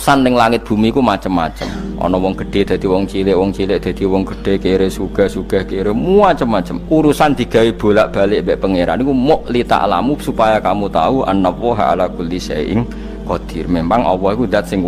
urusan ning langit bumi ku macam-macam. Ana wong gedhe dadi wong cilik dadi wong gedhe, kere sugih kere macam-macam. Urusan digawe bolak-balik mbek pangeran niku muk li ta'lamu supaya kamu tahu annallaha ala kulli syai'in qadir. Memang Allah iku zat sing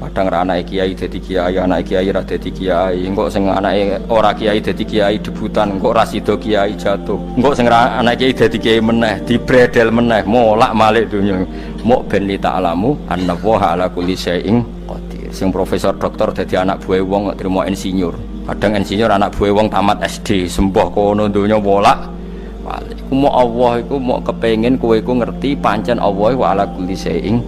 kadang ra anake kiai dadi kiai, anake kiai ra dadi kiai, engko sing anake ora kiai dadi kiai debutan, engko ra sida kiai jatuh, engko sing ra anake kiai dadi kiai meneh, dibredel meneh, molak-malik donya. Muk ben li ta'lamu annallaha ala kulli syai'in qadir. Sing profesor doktor dadi anak buah wong kok trimo insinyur. Kadang insinyur anak buah wong tamat SD, sembah kono donya molak. Iku muk Allah iku muk kepengin kowe iku ngerti pancen Allah wa ala kulli syai'in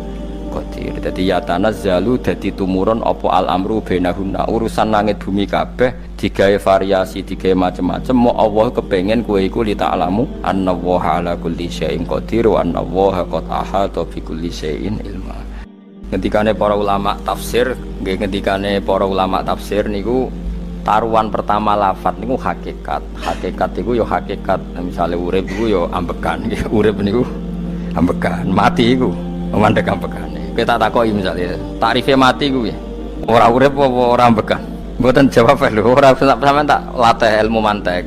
qadir. Dadi ya tanazzalu dadi tumurun apa al amru bainahunna, urusan langit bumi kabeh digawe variasi, digawe macam-macam. Mo Allah kepengin kowe iku li ta'lamu annallaha ala kulli syai'in qadir wa annallaha qad ahata bi kulli syai'in ilma. Ngendikane para ulama tafsir, nggih ngendikane para ulama tafsir niku taruhan pertama lafat niku hakikat. Hakikat iku ya hakikat, misale urip iku ya ambekan nggih. Urip niku ambekan, mati iku mandek ambekane. Kita takoki misalnya takrife mati ku ya ora urip apa ora ambekan, mboten jawab lho, ora sampean tak latih ilmu mantek.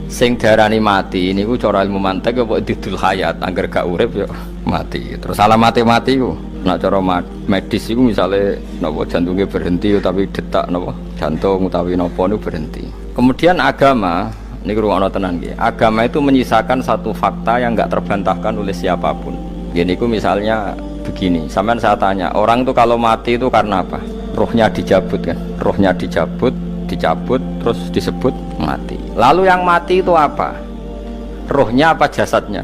Sing diarani mati niku cara ilmu mantek apa didul hayat, angger gak urip ya mati. Terus alamate mati ku nek cara medis iku misale napa jantungnya berhenti tapi detak napa jantung utawi napa niku berhenti. Kemudian agama niku ruwono tenan nggih. Agama itu menyisakan satu fakta yang enggak terbantahkan oleh siapapun. Ya niku misalnya begini, sampean saya tanya, orang itu kalau mati itu karena apa? Rohnya dicabut kan? Rohnya dicabut, terus disebut mati. Lalu yang mati itu apa? Rohnya apa jasadnya?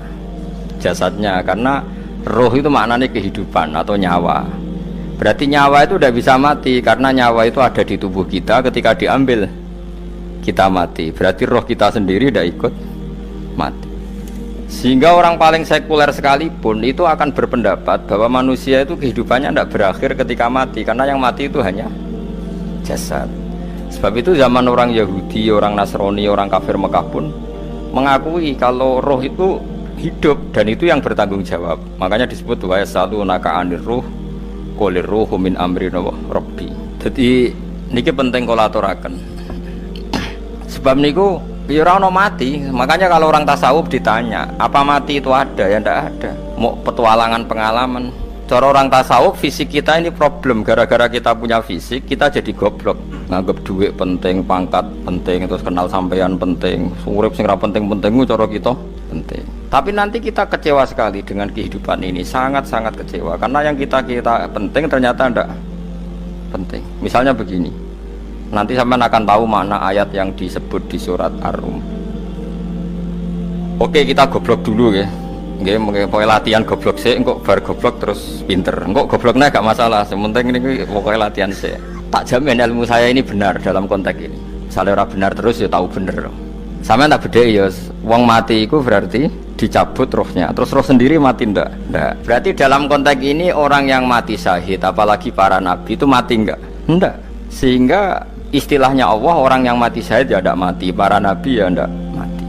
Jasadnya, karena roh itu maknanya kehidupan atau nyawa. Berarti nyawa itu udah bisa mati, karena nyawa itu ada di tubuh kita, ketika diambil kita mati. Berarti roh kita sendiri udah ikut mati. Sehingga orang paling sekuler sekalipun itu akan berpendapat bahwa manusia itu kehidupannya tidak berakhir ketika mati, karena yang mati itu hanya jasad. Sebab itu zaman orang Yahudi, orang Nasrani, orang kafir Mekah pun mengakui kalau roh itu hidup dan itu yang bertanggung jawab. Makanya disebut wa yasalunaka 'anir ruh qulir ruhu min amri rabbi. Jadi niki penting kula aturaken. Sebab niku ya ora ono mati. Makanya kalau orang tasawuf ditanya, apa mati itu ada? Ya ndak ada. Mau petualangan pengalaman. Cara orang tasawuf fisik kita ini problem, gara-gara kita punya fisik kita jadi goblok. Nganggep duit penting, pangkat penting, terus kenal sampean penting, urip sing ra penting-penting cara kita penting. Tapi nanti kita kecewa sekali dengan kehidupan ini, sangat-sangat kecewa karena yang kita penting ternyata ndak penting. Misalnya begini. Nanti sampean akan tahu makna ayat yang disebut di surat Ar-Rum. Oke, kita goblok dulu ya. Nggih, pokoknya latihan goblok sih, engko bar goblok terus pinter. Engko gobloknya gak masalah, sementing ini pokoknya latihan sih. Tak jamin ilmu saya ini benar dalam konteks ini. Misalnya orang benar terus ya tahu bener. Sampean tak beda ya, wong mati itu berarti dicabut rohnya, terus roh sendiri mati ndak? Ndak. Berarti dalam konteks ini orang yang mati syahid, apalagi para nabi itu mati ndak? Ndak. Sehingga istilahnya Allah, orang yang mati syahid ya tidak mati, para nabi ya tidak mati.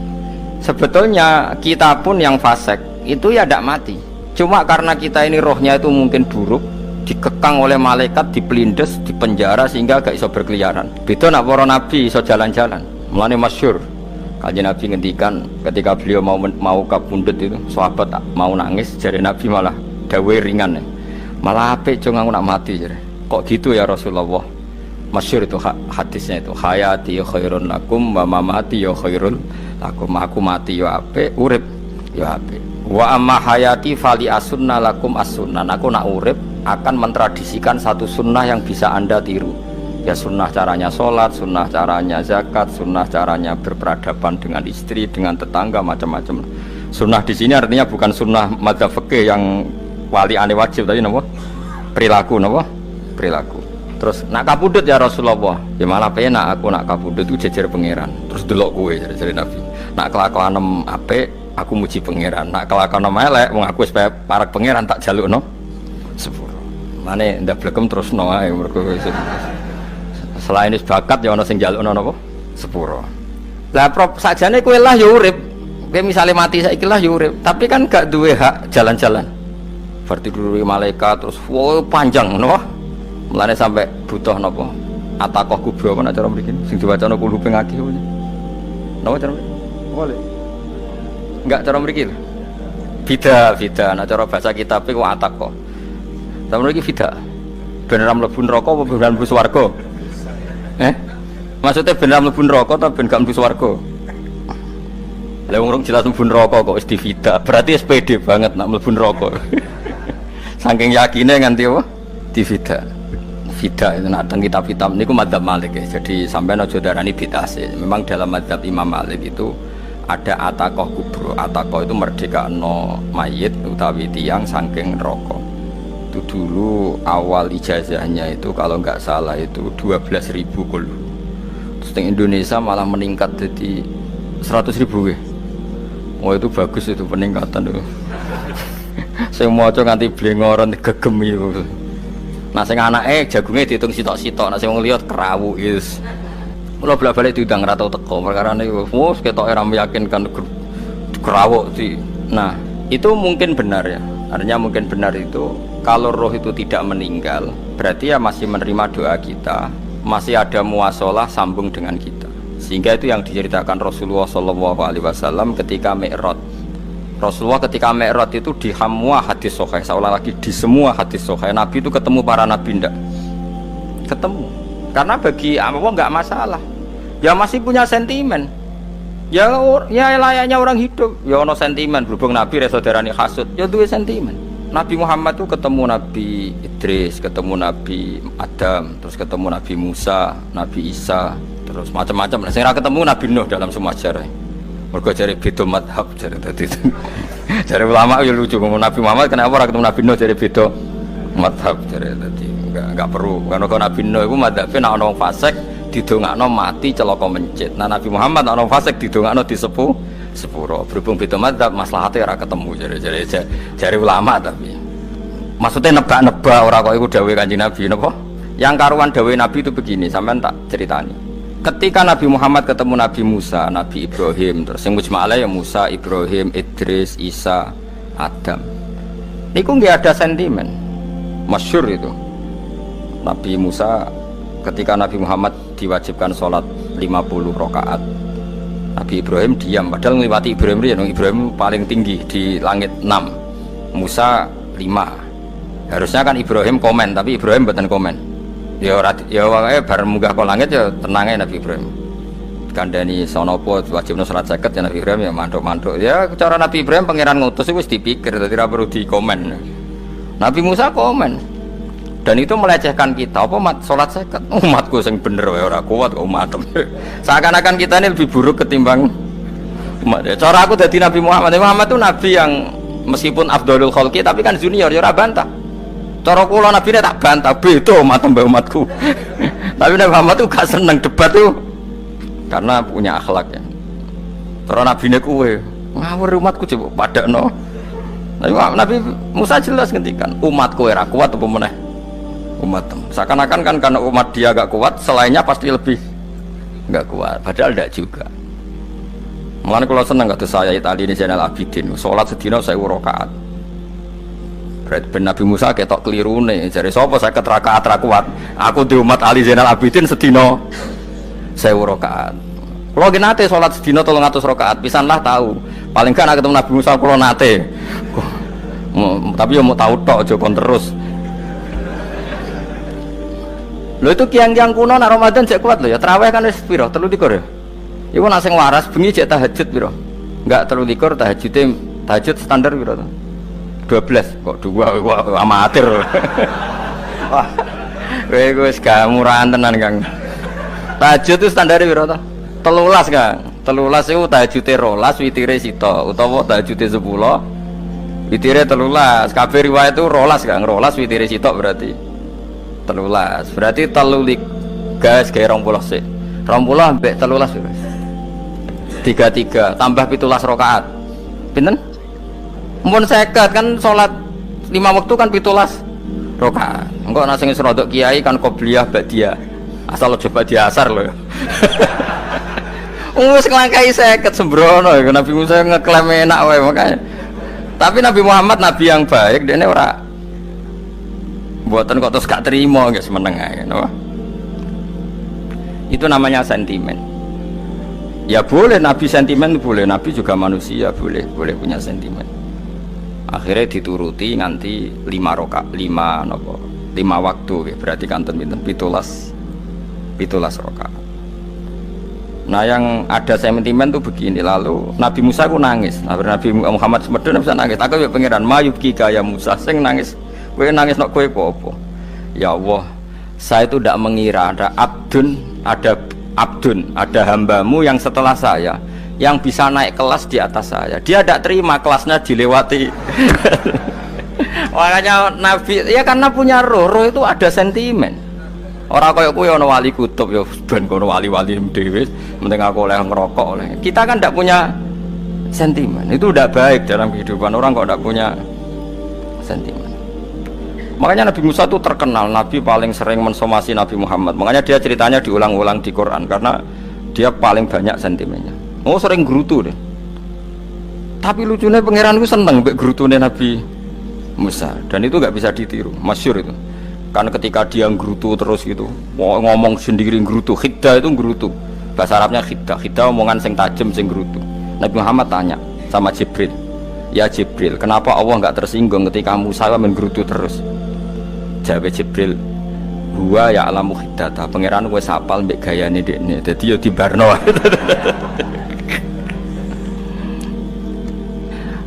Sebetulnya kita pun yang fasik itu ya tidak mati, cuma karena kita ini rohnya itu mungkin buruk, dikekang oleh malaikat, dipelindes, dipenjara sehingga gak iso berkeliaran. Beda nak para nabi iso jalan-jalan. Mulane masyhur Kanjeng Nabi ngendikan ketika beliau mau kapundhut itu, sahabat mau nangis, jare Nabi malah dawe ringan, malah apik jong aku nak mati jare. Kok gitu ya Rasulullah? Masyhur itu hadisnya itu, hayati ya khairun lakum wa mamati ya khairul lakum. Aku mati ya apik, urip ya apik. Wa amma hayati fali asunna lakum as-sunnah. Aku nak urip akan mentradisikan satu sunnah yang bisa Anda tiru. Ya sunnah caranya sholat, sunnah caranya zakat, sunnah caranya berperadaban dengan istri, dengan tetangga, macam-macam. Sunnah di sini artinya bukan sunnah madzhab fikih yang wali ane wajib tadi, napa? Perilaku, napa? Perilaku. Terus nak kapundhut ya Rasulullah, ya malah penak aku nak kapundhut itu jejer pangeran. Terus delok kowe jare Nabi. Nak kelakuanem apik aku muji pangeran, nak kelakuanem elek wong aku wis parek pangeran tak jalukno sepuro. Mane ndak blekem terusno ae mergo selain wis bakat ya ana sing jalukno napa sepuro. Lah sakjane kowe lah ya urip. Kowe misale mati saiki lah ya urip, tapi kan gak duwe hak jalan-jalan. Berarti dulu malaikat terus panjang napa? Mulane sampai butuh napa? Atakoh kubro ana cara mriki sing diwacana kulo ping akeh apa. Napa cara mriki? Boleh. Enggak cara mriki. Bida, ana cara bahasa kitab iku atakoh. Cara mriki bida. Ben ora mlebu neraka apa ben mlebu swarga? Maksudnya ben ora mlebu neraka ta ben gak mlebu swarga? Lah wong jelas mlebu neraka kok wis divida. Berarti SPD banget nak mlebu neraka. Saking yakine nganti apa? Divida. Vida itu nak teng kitab-kitab niku madzhab Malik ya. Jadi sampean aja darani bid'ah sih. Memang dalam madzhab Imam Malik itu ada atakoh kubro. Atakoh itu merdekano mayit utawi tiyang saking neraka. Itu dulu awal ijazahnya itu kalau nggak salah itu 12.000 kul. Terus di Indonesia malah meningkat jadi 100.000 ya. Oh itu bagus itu peningkatan itu. Saya mau coba nganti blengoran gegem itu. Nah sing anake jagunge diitung sitok-sitok, nah sing wong liya kerawu is. Kula bolak-balik diundang ra tau teko, perkara niku wis ketoke ra meyakinkan kerawuk di. Nah, itu mungkin benar ya. Artinya mungkin benar itu kalau roh itu tidak meninggal, berarti ya masih menerima doa kita, masih ada muasalah sambung dengan kita. Sehingga itu yang diceritakan Rasulullah SAW ketika Mi'raj. Rasulullah ketika Mi'raj itu di semua hadis sahih, seolah lagi di semua hadis sahih Nabi itu ketemu para nabi ndak? Ketemu. Karena bagi Allah nggak masalah. Ya masih punya sentimen. Ya layaknya orang hidup. Ya ono sentimen berhubung Nabi saudarane hasud. Ya duwe sentimen. Nabi Muhammad itu ketemu Nabi Idris, ketemu Nabi Adam, terus ketemu Nabi Musa, Nabi Isa, terus macam-macam. Sing ra ketemu Nabi Nuh dalam semua sejarah. Mergo jare beda madhab jare tadi. Jare ulama ya lucu ngomong Nabi Muhammad kenapa ora ketemu Nabi Nuh jare beda madhab jare tadi. Enggak perlu. Karena Nabi Nuh iku madhabe nek ana wong fasik didongakno mati celaka mencit. Nah Nabi Muhammad nek ana wong fasik didongakno sepuro. Berhubung beda madhab maslahate ora ketemu jare ulama tapi. Maksudnya nebak-nebak ora kok iku dawuhe Kanjeng Nabi napa? Yang karuan dawuhe Nabi itu begini, sampean tak ceritani. Ketika Nabi Muhammad ketemu Nabi Musa, Nabi Ibrahim, terus yang mujma'alah ya Musa, Ibrahim, Idris, Isa, Adam. Niku nggak ada sentimen, masyhur itu. Nabi Musa ketika Nabi Muhammad diwajibkan sholat 50 rakaat, Nabi Ibrahim diam, padahal melewati Ibrahim paling tinggi di langit 6, Musa 5. Harusnya kan Ibrahim komen, tapi Ibrahim bukan komen. Ya wae bar munggah ke langit ya tenange Nabi Ibrahim. Kandhani sonopo wajibno salat 50 ya Nabi Ibrahim ya mantuk-mantuk. Ya cara Nabi Ibrahim pangeran ngutus wis dipikir dadi ora perlu dikomen. Nabi Musa komen. Dan itu melecehkan kita apa salat 50. Umatku sing bener wae ora kuat kok umat. Seakan-akan kita ini lebih buruk ketimbang umat. Cara aku dadi Nabi Muhammad. Muhammad itu nabi yang meskipun afdhalul khalqi tapi kan junior ya ora bantah. Cara kula Nabi ini tak bantah, beda umatku. Tapi Nabi Muhammad itu gak seneng debat tuh, karena punya akhlak ya. Cara Nabi ini kuwe ngawur umatku coba padakno. Nabi Musa jelas ngendikan umatku era kuat apa meneh umat. Seakan-akan kan karena umat dia gak kuat, selainnya pasti lebih gak kuat. Padahal tidak juga. Mulane kula seneng kados saya Itali ini Zainal Abidin, salat sedina 1000 rakaat. Ben Nabi Musa ketok kelirune jare sapa 50 rakaat ra kuat. Aku di umat Ali Zainal Abidin sedina 1000 rakaat. Kula ki nate salat sedina 300 rakaat, pisanlah tahu. Paling kan ketemu Nabi Musa kula nate. Tapi yo mau tahu tok aja kon terus. Lho itu kiang-kiang kuno nek Ramadan jek kuat lho ya. Tarawih kan wis piro? 33 ya. Iku nek sing waras bengi jek tahajud piro? Enggak 33 tahajud standar piro to? 12 kok 2 amatir. Wah. Kowe wis gak murahan tenan, Kang. Tahajud itu standare piro to? 13, Kang. 13 iku tahajude 12, witire sita utawa tahajude 10, witire 13. Kabeh riwayat itu 12, Kang. 12 witire sita berarti 13. Berarti 3 gas gawe 20 sik. 20 ambek 13 piro? 33 tambah 17 rakaat. Pinten? Mun 50 kan sholat 5 waktu kan 17 rakaat. Engko ana sing rodok kiai kan qobliyah ba'diyah. Asal coba diasar lho. Wis nglangkai 50 sembrono Nabi Musa ngeklaim enak wae makanya. Tapi Nabi Muhammad nabi yang baik, dene ora Mboten kok terus gak terima nggih semeneng ae no? Itu namanya sentimen. Ya boleh Nabi sentimen boleh, Nabi juga manusia boleh punya sentimen. Akhirnya dituruti nganti 5 waktu berarti kanten pinten 17 rakaat. Nah yang ada sentimen tuh begini, lalu Nabi Musa ku nangis. Nabi Muhammad semedun bisa nangis. Aku ya pangeran mayubki kaya Musa sing nangis. Kowe nangis nok kowe apa? Ya Allah, saya itu tidak mengira ada hambamu yang setelah saya yang bisa naik kelas di atas saya. Dia tidak terima kelasnya dilewati. Makanya Nabi ya karena punya roh itu ada sentimen. Orang kaya kowe ana wali kutub ya ben kono wali-wali dhewe, penting aku oleh ngerokok oleh. Kita kan tidak punya sentimen. Itu tidak baik dalam kehidupan orang kok tidak punya sentimen. Makanya Nabi Musa itu terkenal, Nabi paling sering mensomasi Nabi Muhammad. Makanya dia ceritanya diulang-ulang di Quran karena dia paling banyak sentimennya. Oh sering gerutu deh. Tapi lucunya pangeran itu seneng mbek gerutune Nabi Musa dan itu nggak bisa ditiru, masyhur itu. Karena ketika dia gerutu terus gitu, ngomong sendiri gerutu, khiddah itu gerutu. Bahasa Arabnya khiddah omongan sing tajem sing gerutu. Nabi Muhammad tanya sama Jibril, ya Jibril, kenapa Allah nggak tersinggung ketika Musa menggerutu terus? Jawab Jibril, huwa ya alamu khiddata, pangeran wis hafal mbek gayane dekne, dadi yo dibarno.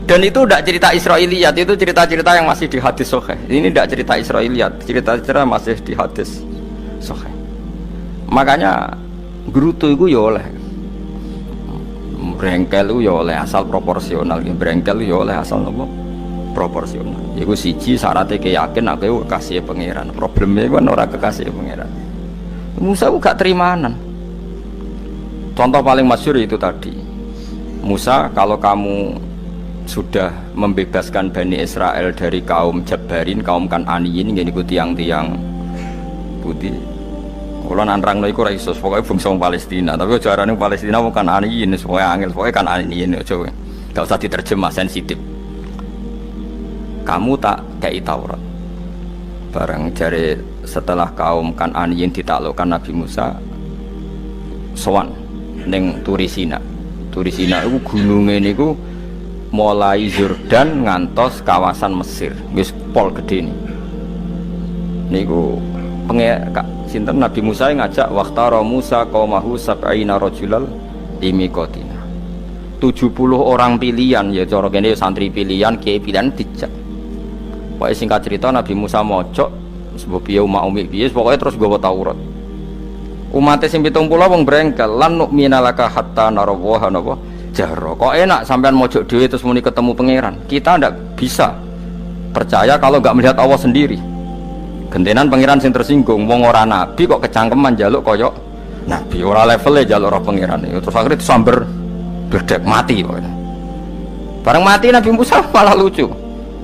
Dan itu tidak cerita Israiliyat, itu cerita-cerita yang masih di hadis sahih. Ini tidak cerita Israiliyat, cerita-cerita masih di hadis sahih. Makanya gerutu itu ya oleh, brengkel itu ya oleh asal proporsional, brengkel itu ya oleh asal apa? Proporsional. Iku siji syaratnya keyakin aku kekasih pangeran. Problemnya kan orang kekasih pangeran. Musa itu gak terimanan. Contoh paling masyhur itu tadi. Musa, kalau kamu sudah membebaskan Bani Israel dari kaum Jabarin, kaum Kan'aniyin, ini ku tiang-tiang putih. Kalau nanrang iku ora iso, pokoknya bangsa Palestina. Tapi ajarane Palestina bukan Kan'aniyin, pokoknya angel, pokoknya Kan'aniyin aja. Gak usah diterjemah sensitif. Kamu tak kei Taurat. Barang jari setelah kaum Kan'aniyin ditaklukkan Nabi Musa, sowan ning Turisina. Turisina itu gunungnya niku mulai Yordan ngantos kawasan Mesir, wis pol gede nih. Niku sinten Nabi Musa yang ngajak waqtara Musa qaumahu sab'ina rajulal limiqatina. 70 orang pilihan ya cara kene santri pilihan, kiai pilihan dijak. Pokoke singkat cerita Nabi Musa mojok sebab piye umat umi piye pokoke terus nggawa Taurat. Umat sing 70 wong brengkel lan nu'mina laka hatta narawaha napa jaro. Kok enak sampean mojok dhewe terus muni ketemu pangeran. Kita ndak bisa percaya kalau enggak melihat Allah sendiri. Gentenan pangeran sing tersinggung, wong ora nabi kok kecangkeman njaluk kaya nabi, ora levele njaluk roh pangeran. Terus akhirnya disamber bledek mati pokoknya. Bareng mati Nabi Musa malah lucu.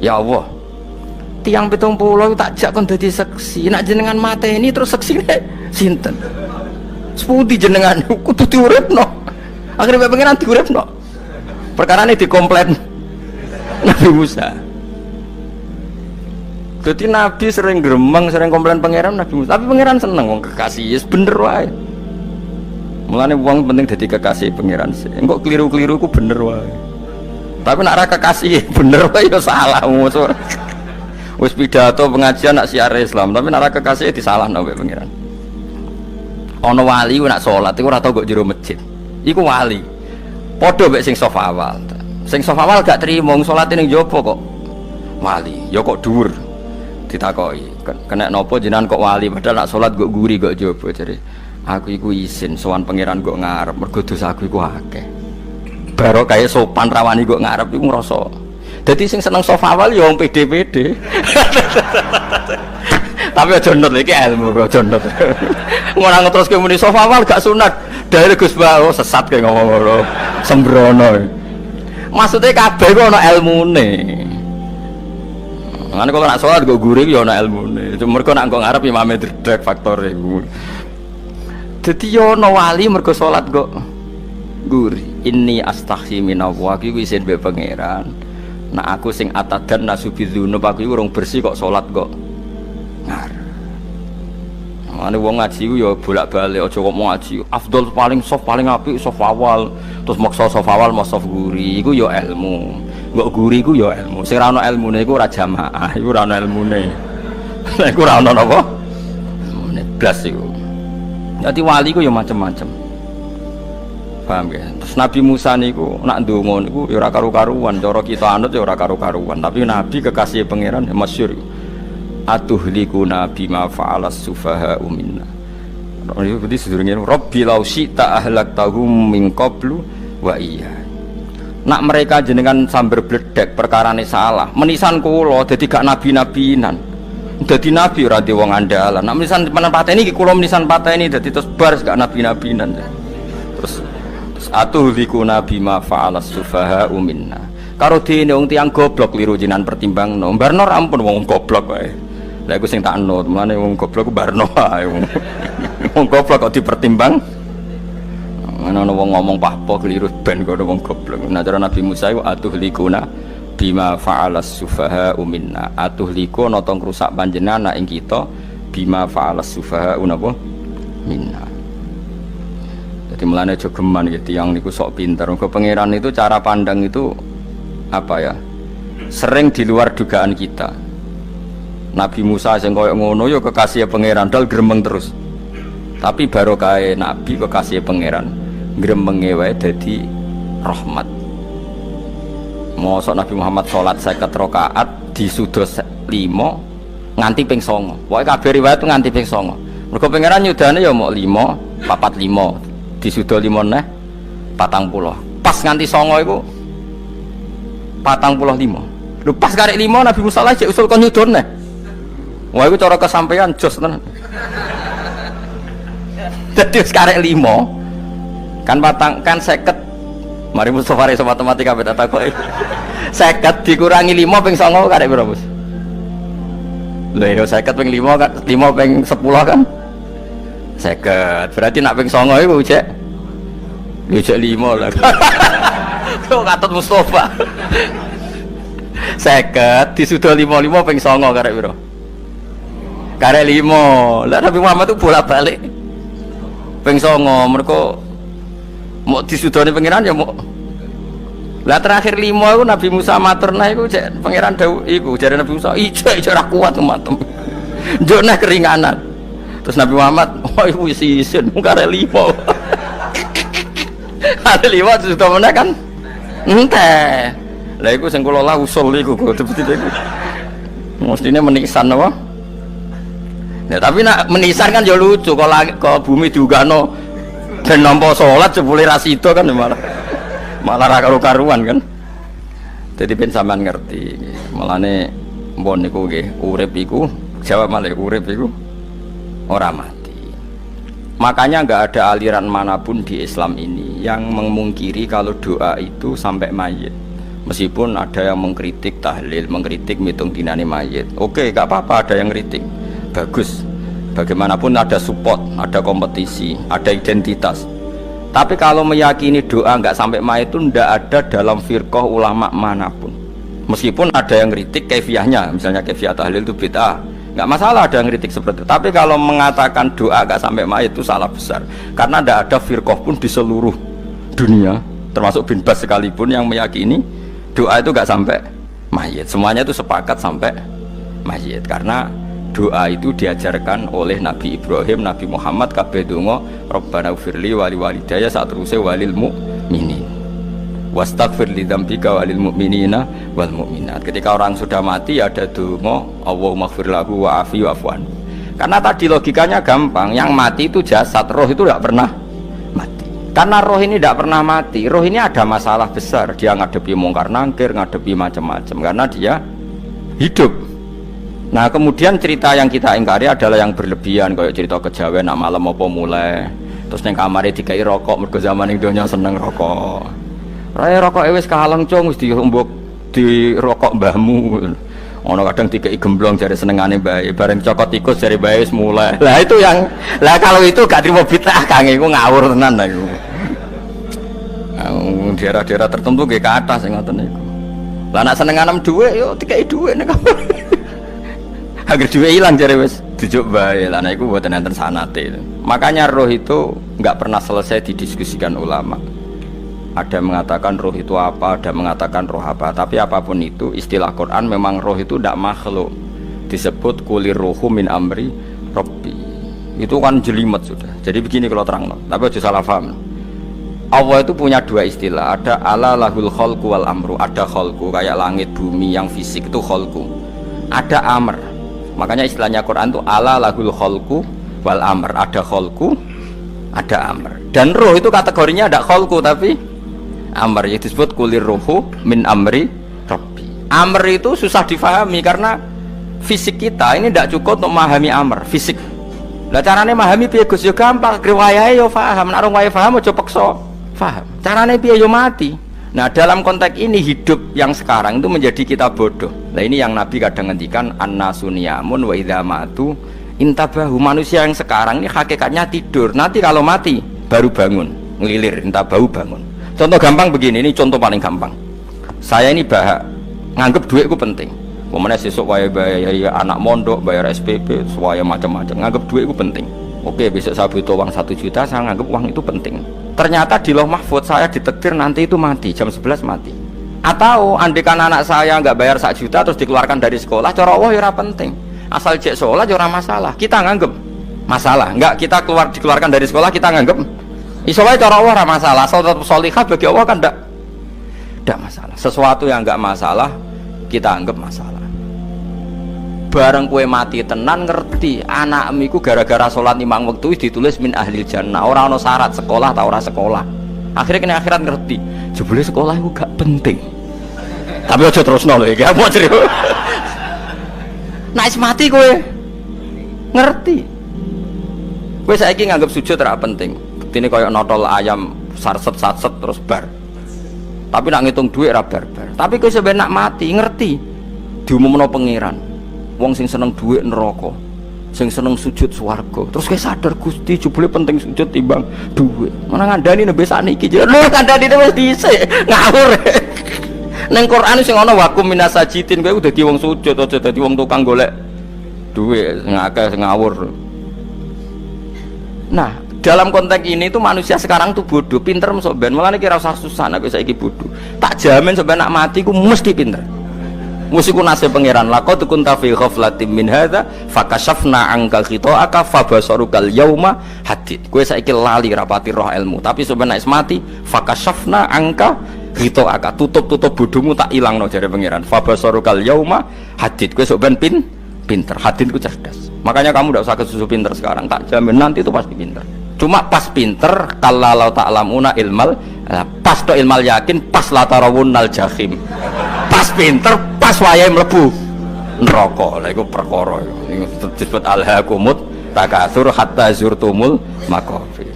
Ya Allah, tiang 70 tak jak kon dadi seksi, nak jenengan mateni terus seksine sinten? Sepundi jenengan kudu diuripno. Akhirnya pengen diuripno. Perkarane dikomplain Nabi Musa. Jadi Nabi sering gremeng, sering komplain pangeran Nabi Musa. Tapi pangeran seneng wong kekasih, yes bener wae. Mulane wong penting dadi kekasih pangeran sih. Engko keliru-keliru ku bener wae. Tapi nak ra kekasih bener wae ya salah musuh. Wis pidato pengajian nak siar Islam, tapi nak ra kekasih disalahno mbek pangeran. Ana wali ku nak salat iku ora tau kok jero masjid. Iku wali. Padha mbek sing saf awal. Sing saf awal gak trimo salate ning jaba kok wali. Ya kok dhuwur. Ditakoki, kena nopo jenengan kok wali padahal nak salat kok guri kok jaba jare. Aku iku isin sowan pangeran kok ngarep mergo dosaku iku akeh. Baro kaya sopan rawani kok ngarep iku ngrasa. Dadi sing seneng saf awal ya wong pede-pede. Tapi aja nut iki ilmu kok aja nut. Ngono terus ke muni saf awal gak sunat. Dari Gus Bawo sesat kayak ngomong ngono. Sembrono. Maksudnya kabeh kok ana ilmune. Ngene kok nak salat kok guri ya ana ilmune. Cuma mergo nak kok ngarep imame dredeg faktore iku. Dadi ya ana wali mergo salat kok guri. Inni astaghfi minallah iki isin mbek pangeran. Nah aku sing atadan nasubidzunub aku iku urung bersih kok salat kok Mane wong ngaji ku ya bolak-balik aja kok mau ngaji. Afdol paling soft paling apik soft awal, terus maksa soft awal mau soft guri iku ya ilmu. Mbok guri iku ya ilmu. Sing ora ana ilmune iku ora jamaah, iku ora ana ilmune. Lha iku ora ana napa? Ilmune blas iku. Dadi wali ku ya macam-macam. Paham ya? Terus Nabi Musa niku nak ndonga niku ya ora karu-karuan, cara kita anut ya ora karu-karuan, tapi Nabi kekasih pangeran ya masyhur. Atuhlikuna bima fa'alas sufaha minna. Ini berarti sedurunge Rabbi law syi'ta ahlaktahum min qablu wa iya. Nak mereka jenengan sambar bledek perkarane salah, menisan kula dadi gak nabi-nabinan. Dadi nabi ora di wong andalan. Nak menisan pateni iki kula menisan pateni dadi terus bar gak nabi-nabinan. Terus atuhlikuna bima fa'alas sufaha minna. Karo dene wong tiyang goblok liru jinan pertimbangno. Barno rampun wong goblok wae. Lah iku sing tak anut, mulane wong goblok ku barno ae wong. Wong goblok kok dipertimbang. Ana wong ngomong pahpo keliru ben kok wong goblok. Nah cara Nabi Musa iku atuhlikuna bima fa'alas sufaha minna. Atuhlikuna tong rusak panjenengan ing kita bima fa'alas sufaha napa minna. Jadi mulane aja geman gitu yang niku sok pinter. Mergo pangeran itu cara pandang itu apa ya? Sering di luar dugaan kita. Nabi Musa sing koyo ngono ya kekasih pangeran dal gremeng terus. Tapi barokah Nabi kekasih pangeran gremenge wae dadi rahmat. Mosok Nabi Muhammad salat 50 rakaat disudos 5 nganti ping 9. Pokoke kabeh riwayat nganti ping 9. Mergo pangeran nyudane ya mok 5, 45 disudo 5 neh 40. Pas nganti 9 iku 45. Lho pas karek 5 Nabi Musa lagi usul kon nyudon neh. Wah itu cara kesampaian jos tenan. Jadi sekarang 5 kan patang kan 50. Mari Mustafa iso matematika beta takoki. 50 dikurangi 5 ping 9 karek piro, Bos? Lha yo 50 ping 5 kan 5 ping 10 kan 50. Berarti nak ping 9 iku cek. Yo cek 5 lah. Kok katut Mustafa. 50 disudah 55 ping 9 karek piro? Karek 5. Lah Nabi Muhammad itu bolak-balik ping 9 mergo mau disudoni pangeran ya mau. Lah terakhir 5 iku Nabi Musa matur nah iku cek pangeran dawuh iku jare Nabi Musa ijo ora kuat matem. Njuk nah keringanan. Terus Nabi Muhammad oh iku wis isin karek 5. Karek 5 disudah meneh kan ente. Lah iku sing kula lah usul iku betul-betul iku. Mestine menisan apa? Ya tapi nak menisan kan ya lucu kalau ke bumi diugano ben nampa salat jebule ra sida kan malah ra karo-karuan kan. Jadi ben sampean ngerti. Malane mbon niku nggih urip iku jawab malih urip iku ora mati. Makanya enggak ada aliran manapun di Islam ini yang memungkiri kalau doa itu sampai mayit. Meskipun ada yang mengkritik tahlil, mengkritik mitung dinane mayit. Oke, enggak apa-apa ada yang kritik. Bagus, bagaimanapun ada support, ada kompetisi, ada identitas. Tapi kalau meyakini doa nggak sampai mayit itu ndak ada dalam firqah ulama manapun. Meskipun ada yang kritik kefiahnya, misalnya kefiah tahlil itu bid'ah, nggak masalah ada yang kritik seperti itu. Tapi kalau mengatakan doa nggak sampai mayit itu salah besar, karena ndak ada firqah pun di seluruh dunia, termasuk bin Bas sekalipun yang meyakini doa itu nggak sampai mayit. Semuanya itu sepakat sampai mayit karena doa itu diajarkan oleh Nabi Ibrahim, Nabi Muhammad kabeh donga Rabbana ufirli wali walidayya saat terusé walil mu'minin wastaghfir li dzambika walil mu'minina wal mu'minat. Ketika orang sudah mati ada donga Allahumma ighfir lahu wa afi wa'fu anhu. Karena tadi logikanya gampang, yang mati itu jasad, roh itu tidak pernah mati. Karena roh ini tidak pernah mati, roh ini ada masalah besar, dia ngadepi mungkar nangkir, ngadepi macam-macam karena dia hidup. Nah kemudian cerita yang kita ingkari adalah yang berlebihan, kayak cerita kejawen nak malam apa mulai terus neng kamarnya dikai rokok mergo zaman Indonesia seneng rokok raya rokok wis kahalang cung wis diumbuk di rokok mbahmu ono kadang dikai gemblong jari senengane bae bareng cokot tikus jari bae wis mulai lah itu yang lah kalau itu gak terima bid'ah kang iku ngawur tenan lah iku daerah-daerah tertentu nggih ke atas sing ngoten niku lah nak senenganem dhuwit yo dikai dhuwit nek Agar duwe ilang jare wis dijuk bae. Lah niku mboten enten sanate. Makanya roh itu enggak pernah selesai didiskusikan ulama. Ada mengatakan roh itu apa, ada mengatakan roh apa. Tapi apapun itu, istilah Quran memang roh itu tidak makhluk. Disebut kulir ruhu min amri Rabbi. Itu kan jelimet sudah. Jadi begini kalau terang, tapi aja salah paham. Allah itu punya dua istilah. Ada ala lahul khalqu wal amru. Ada khalqu kayak langit bumi yang fisik itu khalqu. Ada amr. Makanya istilahnya Quran itu ala lahul khalqu wal amr. Ada khalqu, ada amr. Dan roh itu kategorinya ada khalqu tapi amr, yang disebut kulir ruhu min amri Rabbi. Amr itu susah difahami karena fisik kita ini tidak cukup untuk memahami amr fisik. Lah carane memahami piye Gus? Yo gampang, riwayahe yo paham. Nek orang wae paham aja peksa paham. Carane piye yo mati. Nah, dalam konteks ini hidup yang sekarang itu menjadi kita bodoh. Nah, ini yang Nabi kadang ngendikan annasuniyamun wa idza matu intabahu. Manusia yang sekarang ini hakikatnya tidur. Nanti kalau mati baru bangun, ngelilir intabahu bangun. Contoh gampang begini, ini contoh paling gampang. Saya ini nganggep duit itu penting. Kemudian sesuk bayar anak mondok, bayar SPP, semuanya macam-macam. Nganggep duit itu penting. Oke, besok saya butuh uang 1 juta, saya nganggep uang itu penting. Ternyata di Lauh Mahfudz saya ditakdir nanti itu mati, jam 11 mati. Atau andikan anak saya nggak bayar 1 juta terus dikeluarkan dari sekolah, cara Allah ya penting. Asal cek sekolah ya masalah. Kita nganggep masalah. Enggak, kita dikeluarkan dari sekolah kita nganggep iso wae cara Allah ora masalah. Asal tetap sholihah bagi Allah kan ndak masalah. Sesuatu yang nggak masalah kita anggap masalah. Bareng kue mati tenan ngerti anakmu iku gara-gara sholat 5 waktu ditulis min ahli jannah. Ora ono syarat sekolah ta ora sekolah. Akhirnya kena akhirat ngerti jebule sekolah itu gak penting. Tapi aja terusno lho iki mau cerita. Nek mati kue ngerti. Kue saiki nganggep sujud ora penting. Bektine koyo notol ayam sarset-sarset terus bar. Tapi nak ngitung duit ra bar-bar. Tapi kue sebenarnya nak mati ngerti diumumno pangeran. Wong sing seneng duit neraka, sing seneng sujud swarga. Terus kowe sadar Gusti jebule penting sujud timbang duit. Mana ngandani nembe sakniki. Lho kandhane wis dhisik. Ngawur. Ning Quran sing ana wakum minasajidin kowe dadi wong sujud aja dadi wong tukang golek duit sing akeh sing ngawur. Nah, dalam konteks ini tuh manusia sekarang tuh bodoh, pinter masuk ben. Malah kira usah susah nek saiki bodoh. Tak jamin sampai nak mati ku mesti pinter. Musiku nasib pangeran laqad kunta fi ghaflatin min hadza fakashafna anka khita'aka fabasarukal yauma hadid. Kowe saiki lali rapati roh ilmu, tapi sebenarnya mati fakashafna anka khita'aka, tutup bodohmu tak ilangno jare pangeran. Fabasarukal yauma hadid. Kowe sok ben pinter, hadid ku cerdas. Makanya kamu tidak usah kesusu pinter sekarang, tak jamin nanti itu pasti pinter. Cuma pas pinter kalau ta'lamuna ilmal, pas to ilmal yakin, pas la tarawunnal jahim. Pas pinter pas wayahe mlebu neraka. Lha iku perkara iku disebut alhaqumut takatsur hatta zurtumul maqabir.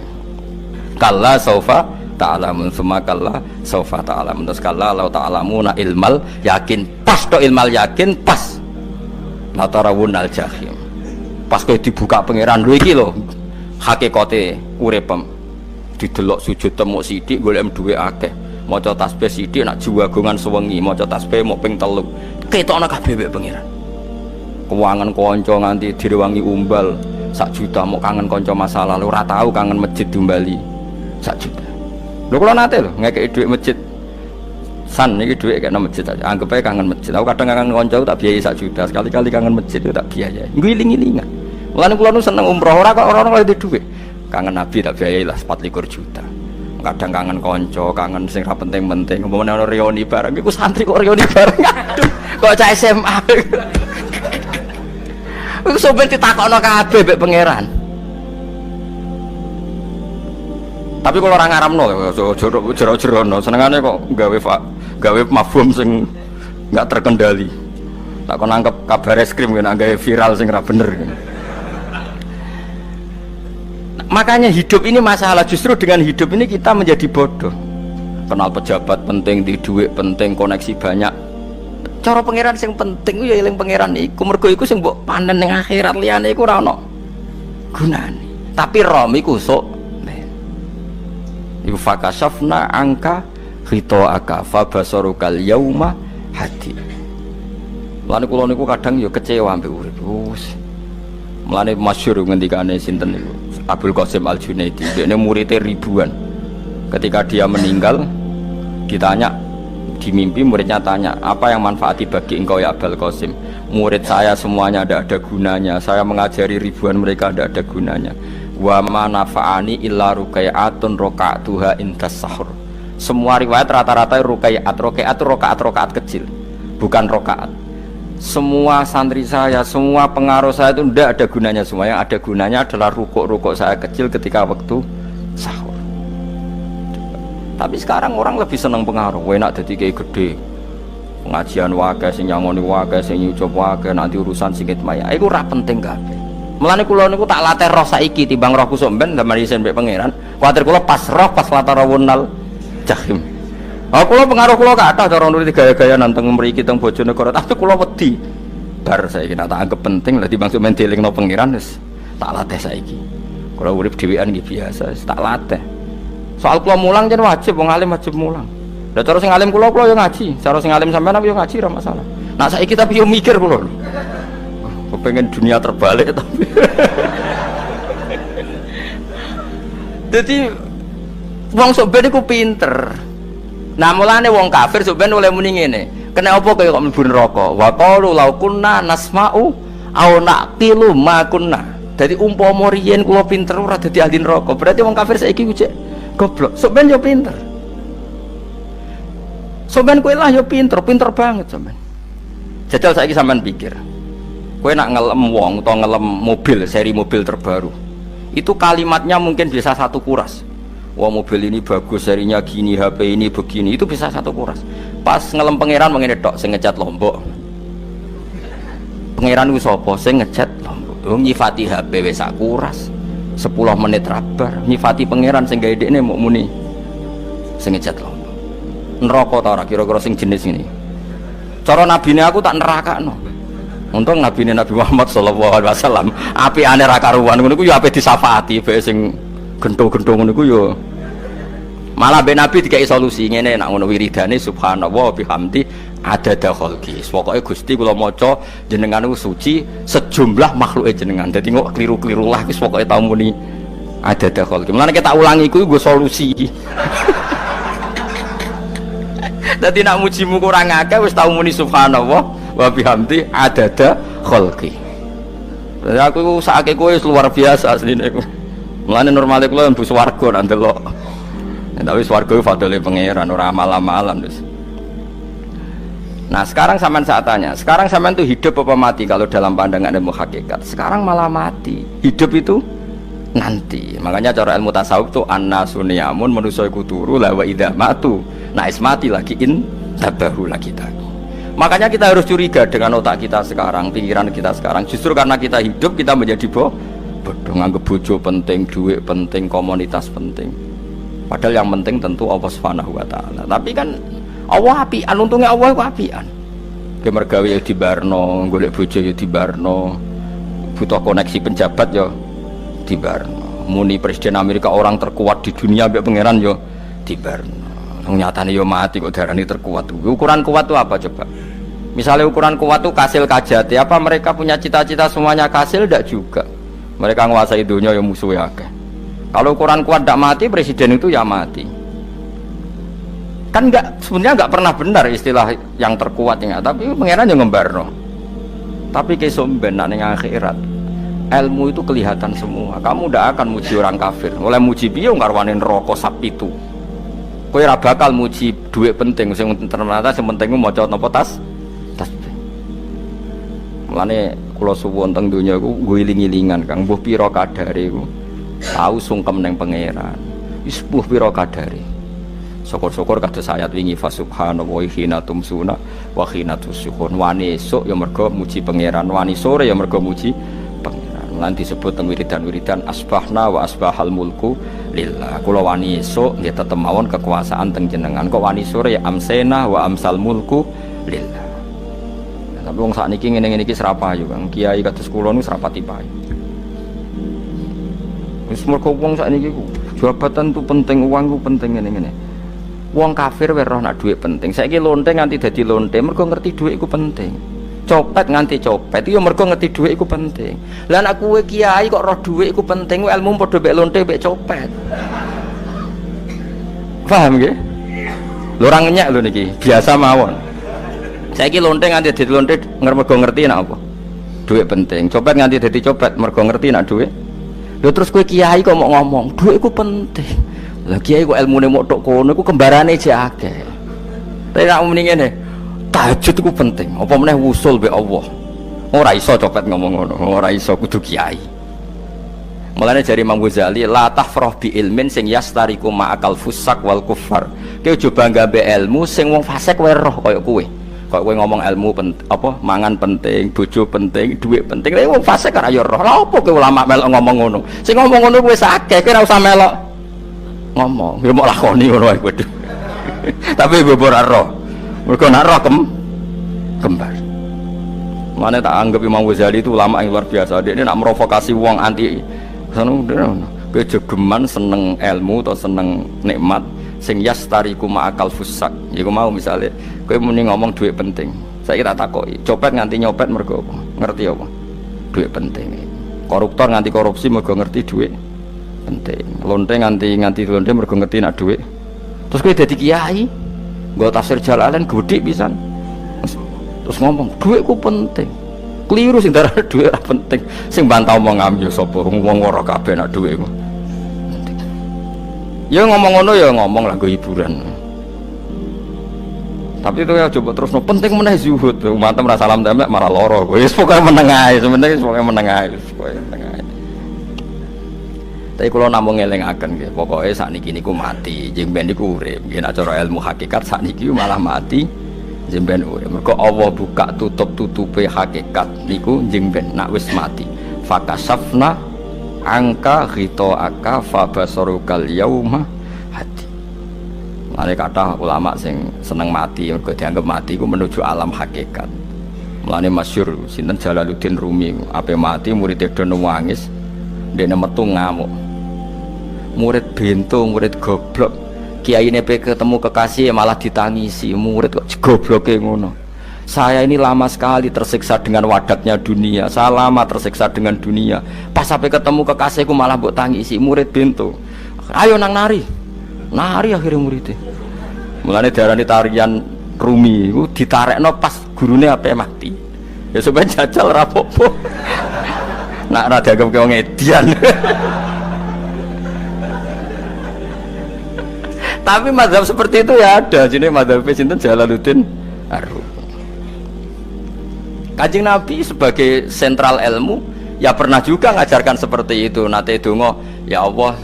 Kalla saufa ta'lamun summa kalla saufa ta'lamun. Terus kalla law ta'lamuna ilmal yakin, pas to ilmal yakin, pas la tarawunnal jahim. Pas kowe dibuka pangeran lho iki lho hakikate uripem. Didelok sujud temuk sithik golek duwe akeh. Maca tasbih sithik nak jiwagongan sewengi, maca tasbih mok ping 3. Ketokno kabeh mek pangeran. Keuangan kanca nganti direwangi umbal 1 juta mok kangen kanca masa lalu ora tahu kangen masjid diumbali 1 juta. Lho kula nate lho ngekeki dhuwit masjid. San niki dhuwit kena masjid aja. Anggap ae kangen masjid. Aku kadang kangen kanca tak biayai 1 juta, sekali-kali kangen masjid itu tak biayai. Ngiling-ngilingan. Mulane kula nu seneng umroh ora kok ora oleh dhuwit. Kangen Nabi tak biayai lah 24 juta. Kadang kangen konco, kangen sing ra penting-penting. Umpamane ana reuni bareng iku santri kok reuni bareng. Aduh, kok cah SMA. Iku sampeyan ditakokno kabeh mek pangeran. Tapi kalau orang ngaramno jero-jerono senengane kok gawe mafhum sing enggak terkendali. Tak kon nangkep kabar eskrim kan gawe viral sing ra bener. Makanya hidup ini masalah, justru dengan hidup ini kita menjadi bodoh. Kenal pejabat penting, di duit penting, koneksi banyak. Cara pangeran sing penting ya eling pangeran iku, mergo iku sing mbok panen ning akhirat, liyane iku ora ono gunane. Tapi rom iku sok ben. Iku fakashafna angka khita'aka fabasarukal yauma hadid. Mulane kula niku kadang ya kecewa ambek urip. Mulane masyhur ngendikane sinten niku Abdul Qasim Al-Junaidi, dekne muridé ribuan. Ketika dia meninggal ditanya di mimpi, muridnya tanya, apa yang manfaati bagi engkau ya Abdul Qasim? Murid saya semuanya tidak ada gunanya, saya mengajari ribuan mereka tidak ada gunanya. Wa ma nafa'ani illa rukai'atun roka'atuha indas sahur. Semua riwayat rata-rata rukai'at itu rokaat kecil, bukan rokaat. Semua santri saya, semua pengaruh saya itu tidak ada gunanya semua. Yang ada gunanya adalah rukuk saya kecil ketika waktu sahur. Tapi sekarang orang lebih senang pengaruh. Enak jadi kayak gede, pengajian wakai, sing nyangoni wakai, sing nyucup wakai, nanti urusan singit maya. Itu ora penting kabeh. Mulane kula niku tak latih roh saiki timbang roh kusuk ben zaman isen mbek pangeran. Kuwatir kula pas roh pas latarawunal jahim. Kula pengaruh kula kathah cara nuruti gaya-gaya nanteng mriki teng Bojonegoro, tapi kula wedi. Bar saiki tak anggap penting lah timbang men delingno pangeran wis tak latih saiki. Kula urip dhewean iki biasa, wis tak latih. Soal kula mulang jen wajib, wong alim wajib mulang. Lah cara sing alim kula yo ngaji, cara sing alim sampean aku yo ngaji ora masalah. Nah saiki tapi yo mikir kula. Kepengen dunia terbalik tapi. Jadi wong sok ben iku pinter. Nah mulane wong kafir sok ben oleh muni ngene. Kena apa kaya kok mlebu neraka? Wa qalu law kunna nasma'u aw naqilu ma kunna. Dadi umpama riyen kula pinter ora dadi ahli neraka. Berarti wong kafir saiki ku cek goblok. Sok ben yo pinter. Sok ben kowe lah yo pinter banget sok ben. Jajal saiki sampean pikir. Kowe nak ngelem wong atau ngelem mobil, seri mobil terbaru. Itu kalimatnya mungkin bisa satu kuras. Wah mobil ini bagus, serinya gini, HP ini begini, itu bisa satu kuras. Pas ngelem pangeran mengene tok sing ngecat Lombok. Pangeran ku sapa sing ngecat Lombok? Nyifati HP wis sak kuras. 10 menit rabar nyifati pangeran sing gawe dekne mok muni sing ngecat Lombok. Neraka ta ora kira-kira sing jenis ini. Cara nabine aku tak nerakakno. Untung nabine Nabi Muhammad sallallahu alaihi wasallam apikane ra karuan ngono ku ya ape disafaati bae sing gento-gento ngono ku yo malah ben Nabi dikai solusi ngene nek ngono wiridane subhanallah bihamdi adada khalqi. Pokoke Gusti kula maca jenengan niku suci sejumlah makhluke jenengan. Dadi kok kliru-kliru lah wis pokoke tau muni adada khalqi. Mulane tak ulangi iku nggo solusi. Dadi nek mujimu kurang akeh wis tau muni subhanallah wa bihamdi adada khalqi. Dadi aku sakake kowe luar biasa asline iku. Mulane normale kula mlebu swarga nak ndelok. Tapi swarga itu fadole pangeran ora amal-amalan terus. Nah sekarang sampean saat tanya, sekarang sampean tuh hidup apa mati kalau dalam pandangan ilmu hakikat? Sekarang malah mati. Hidup itu nanti. Makanya cara ilmu tasawuf tuh an-nasuniyamun manusia iku turu la wa idza matu. Nah is mati lagi in tabahu lagi tadi. Makanya kita harus curiga dengan otak kita sekarang, pikiran kita sekarang. Justru karena kita hidup kita menjadi bodoh, nganggep bojo penting, duit penting, komunitas penting. Padahal yang penting tentu Allah Subhanahu wa taala. Tapi kan Allah apian, untungnya Allah itu apian. Dia mergawe ya dibarno, golek bojo ya dibarno, butuh koneksi penjabat ya dibarno. Muni presiden Amerika orang terkuat di dunia mbek pangeran ya dibarno. Nyatane ya mati kok darani terkuat. Ukuran kuat itu apa coba? Misalnya ukuran kuat itu kasil kajati, apa mereka punya cita-cita semuanya kasil? Tidak juga. Mereka menguasai dunia ya musuhnya akeh. Kalau ukuran kuat tidak mati, presiden itu ya mati. Kan sebenarnya nggak pernah benar istilah yang terkuat ya, tapi pangeran yang ngembarno. Tapi kesomben nak ning akhirat, ilmu itu kelihatan semua. Kamu tidak akan muji orang kafir. Oleh muji piye ngarwane neraka sapi itu. Kowe ora bakal muji duit penting, sing ternyata sing penting maca napa tasbih. Mulane kula suwun teng donya iku ngiling-ilingan Kang, mbuh pira kadare iku. Tahu sungkem neng pangeran. Wis mbuh pira kadare. Syukur-syukur kados ayat wingi fa subhanallahi hina tumsuna wa hina tusyukun. Wani esuk ya mergo muji pangeran, wani sore ya mergo muji pangeran. Lan disebut teng wiridan-wiridan asbahna wa asbahal mulku lillah. Kula wani esuk nggih tetep mawon kekuasaan teng jenengan. Kok wani sore ya amsena wa amsal mulku lillah. Tapi wong sakniki ngene-ngene iki serapayu Kang. Kiai kados kula niku serapati payu. Wis mergo wong sakniki ku jabatan tu penting, uang ku penting ngene-ngene. Wong kafir wis roh nak dhuwit penting. Saiki lonte nganti dadi lonte mergo ngerti dhuwit iku penting. copet nganti copet itu mergo ngerti dhuwit iku penting. Lah nek kowe kiai kok roh dhuwit iku penting, ilmu padha mek lonte mek copet. Paham nggih? Lho ora ngenyek lho niki, biasa mawon. Saiki lonte nganti dadi lonte mergo ngerti nek apa? Dhuwit penting. Copet nganti dadi copet mergo ngerti nek dhuwit. Lho terus kowe kiai kok mau ngomong, dhuwit iku penting. Lah kiai kok ilmune mok tok kono iku kembarane jek akeh. Tapi nek muni ngene, tahajud iku penting. Apa meneh wusul be Allah. Ora iso copet ngomong ngono, ora iso kudu kiai. Mulane jari Imam Ghazali, la tafrah bi ilmin sing yastariku ma'akal fusak wal kufar. Kowe coba nggambe ilmu sing wong fasik wae roh kaya kowe. Kaya kowe ngomong ilmu apa mangan penting, bojo penting, dhuwit penting. Lha wong fasik ora ya roh. Lha opo kowe ulama melok ngomong ngono? Sing ngomong ngono wis akeh, kowe ora usah melok ngomong. Ya mok lakoni ngono wae kowe. Tapi bobo ora roh. Mergo nek roh kembar. Mana tak anggap Imam Ghazali itu ulama yang luar biasa. Dia ini nak merovokasi wong anti kejegeman seneng ilmu atau seneng nikmat sing yastariku ma'akal fusak. Ya mau misalnya kowe muni ngomong duit penting. Saya tak takoki, copet nganti nyopet mergo apa? Ngerti apa? Duit penting. Koruptor nganti korupsi mergo ngerti duit penting. Lonte nganti lonte mergo ngerti nak duit. Terus kowe dadi kiai, nggo tafsir Jalalain gedhe pisan. Terus ngomong duitku penting. Keliru sing darane dhuwit ora penting. Sing bantah omong amyo sapa wong ora kabeh nak dhuwit ku. Ya ngomong ngono ya ngomong lah nggo hiburan. Tapi itu ya coba terus penting meneh zuhud. Umatem ra salam templek malah lara. Wis pokoke meneng ae, sementing pokoke meneng ae, pokoke meneng ae. Tapi kula namung ngelingaken nggih, pokoke sakniki niku mati, jeng ben niku urip. Nggih nek cara ilmu hakikat sakniki malah mati. Jemben urip. Mergo Allah buka tutup-tutupe hakikat niku jemben nak wis mati. Fakasafna angka ghitaaka fabasarukal yauma hadi. Mane kathah ulama sing seneng mati mergo dianggap mati iku menuju alam hakikat. Mulane masyhur sinten Jalaluddin Rumi ape mati murid do nangis dene metu ngamuk. Murid bento, murid goblok. Kiai ini ketemu kekasih malah ditangisi, murid kok gobloke ngono. Saya ini lama sekali tersiksa dengan wadatnya dunia, saya lama tersiksa dengan dunia. Pas sampai ketemu kekasihku malah mbok tangisi, murid bento. Ayo nang nari akhirnya muridnya. Mulane diarani tarian Rumi, itu ditarekno pas gurune ape mati. Ya supaya jajal rapopo. Nak ra dianggap wong edian. Tapi mazhab seperti itu ya ada. Jadi mazhab sinten Jalaluddin Ar-Rumi. Kanjeng Nabi sebagai sentral ilmu ya pernah juga ngajarkan seperti itu. Nate donga, ya Allah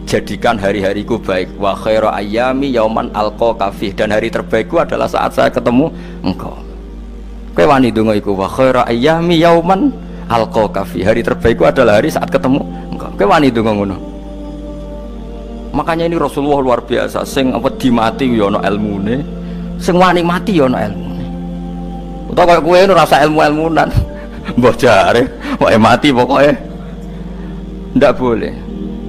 jadikan hari-hariku baik. Wa khairu ayyami yauman alqa kafih, dan hari terbaikku adalah saat saya ketemu engkau. Kowe wani donga iku wa khairu ayyami yauman alqa kafih. Hari terbaikku adalah hari saat ketemu engkau. Kowe wani donga ngono. Makanya ini Rasulullah luar biasa, sing wedi mati ya ana ilmune, sing wani mati ya ana ilmune. Utawa kaya kowe ora rasa ilmu-ilmunan. Mbah jare, wae mati pokoknya ndak boleh.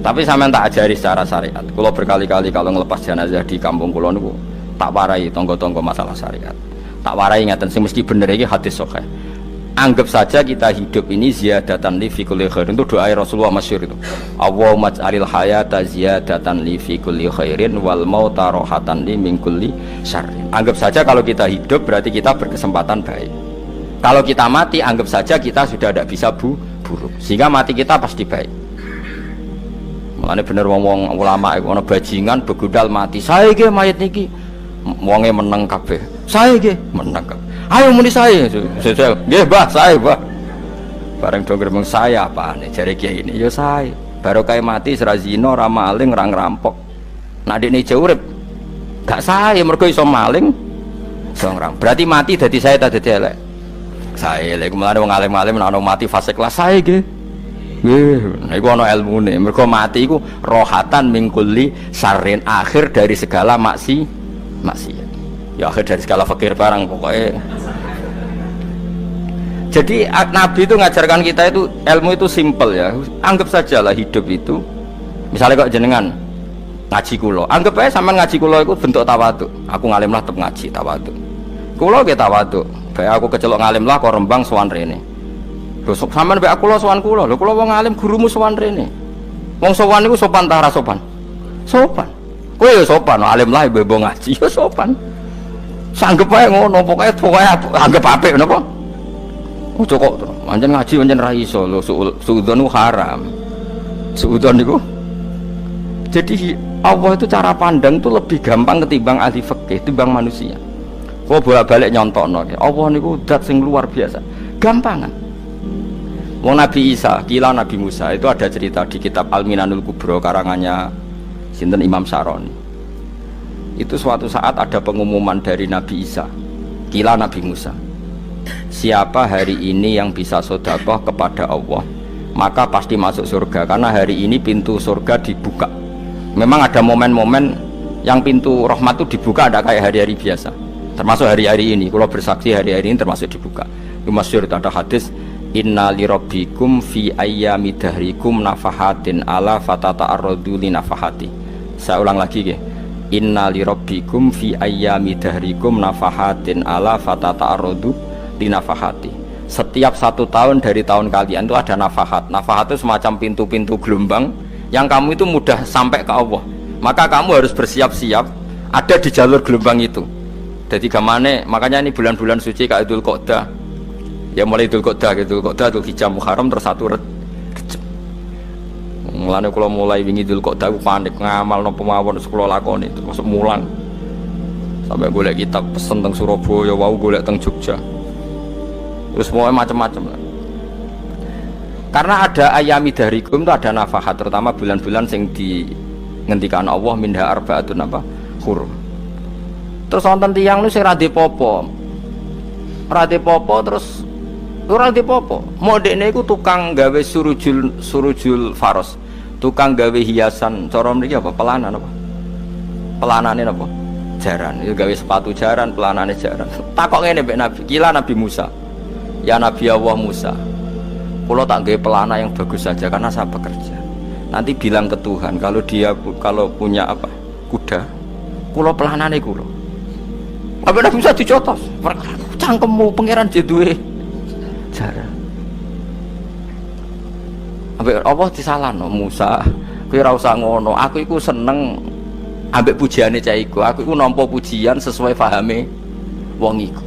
Tapi sampean tak ajari secara syariat. Kula berkali-kali kalau ngelepas jenazah di kampung kula niku tak warai tangga-tangga masalah syariat. Tak warai ngaten sing mesti bener iki hadis sahih. Anggap saja kita hidup ini ziyadatan li fi kulli khairin, itu doa Rasulullah masyhur itu. Allahumma ij'alil hayata ziyadatan li fi kulli khairin wal mauta rahatan li min kulli syarrin. Anggap saja kalau kita hidup berarti kita berkesempatan baik. Kalau kita mati anggap saja kita sudah tidak bisa buruk. Sehingga mati kita pasti baik. Mulane bener wong ulama iku ana bajingan begudal mati. Saya iki mayit niki wonge meneng kabeh. Saya iki meneng kabeh. Ayo muni saya, nggih Mbah, saya Mbah. Bareng do gremeng saya apane jare kiai ini, ya saya. Baru kae mati sira zina, ora maling, ora ngerampok. Nek dekne jauh urip gak saya mergo iso maling, iso ngrampok. Berarti mati dadi saya ta dadi elek. Saya lek mulane wong alim-alim nek ana mati fase kelas saya nggih. Nggih, niku ana ilmune. Mergo mati iku rohatan mingkuli syarrin, akhir dari segala maksiat. Ya akhir dari segala fakir barang pokoknya. Jadi Nabi itu ngajarkan kita itu ilmu itu simple ya. Anggap saja lah hidup itu, misalnya kok jenengan ngaji kulo, anggap aja sama ngaji kulo itu bentuk tawaduk. Aku ngalim lah tetap ngaji tawaduk. Kulo kita tawaduk, Bae aku kecelok ngalim lah kok Rembang sowan rene. Lho sampean mbek aku lho sowan kula. Lho kula wong alim gurumu sowan rene. Wong sowan niku sopan ta ora sopan? Sopan. Kowe ya sopan, alim lah mbok ngaji ya sopan. Sanggep wae ngono, pokoke anggap apik napa? Ojo kok pancen ngaji pancen ra iso lho suudzon ku haram. Suudzon niku. Jadi Allah itu cara pandang itu lebih gampang ketimbang ahli fikih, ketimbang manusia. Kok bolak-balik nyontokno, Allah niku zat sing luar biasa. Gampangan. Wong Nabi Isa, kila Nabi Musa itu ada cerita di kitab Al-Minanul Kubro karangannya sinten Imam Syaroni. Itu suatu saat ada pengumuman dari Nabi Isa, kila Nabi Musa. Siapa hari ini yang bisa sedekah kepada Allah, maka pasti masuk surga karena hari ini pintu surga dibuka. Memang ada momen-momen yang pintu rahmat itu dibuka, ada kayak hari-hari biasa. Termasuk hari-hari ini, kalau bersaksi hari-hari ini termasuk dibuka. Masyhur ada hadis, inna lirabbikum fi ayyami dahrikum nafahatin ala fatata'arradu li nafahati. Saya ulang lagi ya. Inna lirabbikum fi ayyami dahrikum nafahatin ala fatata'arradu li nafahati. Setiap 1 tahun dari tahun kalian itu ada nafahat. Nafahat itu semacam pintu-pintu gelombang yang kamu itu mudah sampai ke Allah. Maka kamu harus bersiap-siap ada di jalur gelombang itu. Jadi gamane, makanya ini bulan-bulan suci kayak Idul Qodah. Ya mulai Idul Qodah, Idul Hijjah Muharram terus 1 Rejab. Mulane kula mulai wingi Idul Qodah aku panik ngamal napa mawon kula lakoni termasuk mulang. Sampai golek kitab pesen teng Surabaya, wau golek teng Jogja. Terus mau macam-macam. Karena ada ayami dahrikum itu ada nafahat, terutama bulan-bulan sing di ngendikan Allah minha arbaatun apa hurum. Terus wonten tiyang niku sing ra dipopo. Ra dipopo terus ora dipopo. Modene iku tukang gawe surujul faros. Tukang gawe hiasan, cara mriki apa? Pelanan apa? Pelanane apa? Jaran. Itu gawe sepatu jaran, pelanane jaran. Takok ngene mbek Nabi, kila Nabi Musa. Ya Nabi Allah Musa. Kula tak gawe pelana yang bagus saja karena saya bekerja. Nanti bilang ke Tuhan kalau punya apa? Kuda. Kula pelanane kula. Apa Nabi Musa dicotos? Cangkemmu pangeran duwe jaran. Ambek Allah disalahno Musa, kowe ora usah ngono. Aku iku seneng ambek pujiane cah iku. Aku iku nampa pujian sesuai pahame wong iku.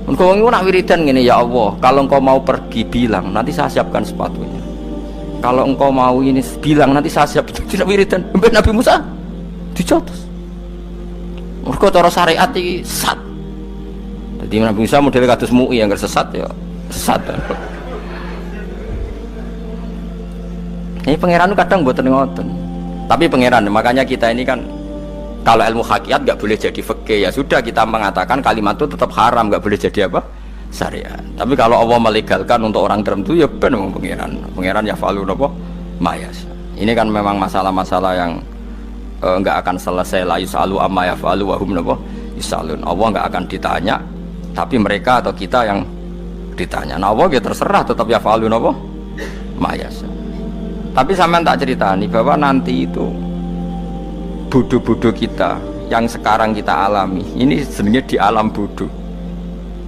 Engko wong iku nak wiridan ngene, ya Allah, kalau engkau mau pergi bilang, nanti saya siapkan sepatunya. Kalau engkau mau ini bilang, nanti saya siap. Tidak wiridan. Ambek Nabi Musa dicotos. Mergo cara syariat iki sesat. Jadi Nabi Musa model kados MUI yang sesat ya sesat. Ini pangeran kadang mboten ngoten. Tapi pangeran, makanya kita ini kan kalau ilmu hakikat nggak boleh jadi fikih, ya sudah kita mengatakan kalimat itu tetap haram, nggak boleh jadi apa? Syariat. Tapi kalau Allah melegalkan untuk orang tertentu ya benar pangeran. Pangeran ya falu apa? Mayas. Ini kan memang masalah-masalah yang nggak akan selesai. La yusalu amma yafalu wa hum napa yusalun. Allah nggak akan ditanya, tapi mereka atau kita yang ditanya. Nah Allah ya terserah tetap yafalu napa mayas. Tapi sampean tak ceritani bahwa nanti itu bodoh-bodoh kita yang sekarang kita alami ini sebenarnya di alam bodoh.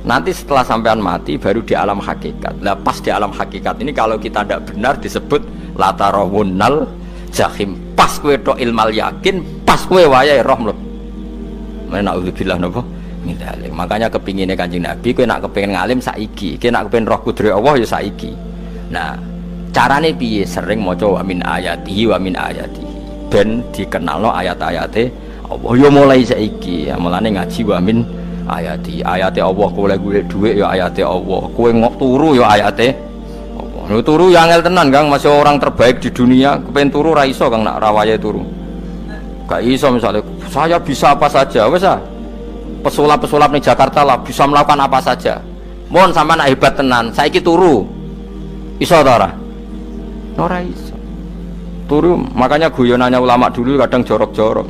Nanti setelah sampean mati baru di alam hakikat. Nah pas di alam hakikat ini kalau kita tidak benar disebut latarawunnal jahim. Pas kowe tok ilmal yakin, pas kowe wayahe roh lho. Na'udzubillah napa min dzalik. Makanya kepingine Kanjeng Nabi kowe nak kepengin ngalim saiki, kowe nak kepengin roh kudrat Allah ya saiki. Nah, carane piye? Sering maca wa min ayatihi wa min ayatihi. Ben dikenalno ayat-ayate Allah ya mulai saiki. Ya mulane ngaji wa min ayati. Ayate Allah kowe golek dhuwit ya ayate Allah. Kowe turu ya ayate Allah. Turu ya angel tenan Kang, masih orang terbaik di dunia. Kepen turu ra iso Kang nak rawaye turu. Gak iso misalnya saya bisa apa saja wes ah. Pesulap-pesulap di Jakarta lah bisa melakukan apa saja. Mohon sama nak hebat tenan. Saiki turu. Iso ta ora? Ora iso. Turu, makanya guyonannya ulama dulu kadang jorok-jorok.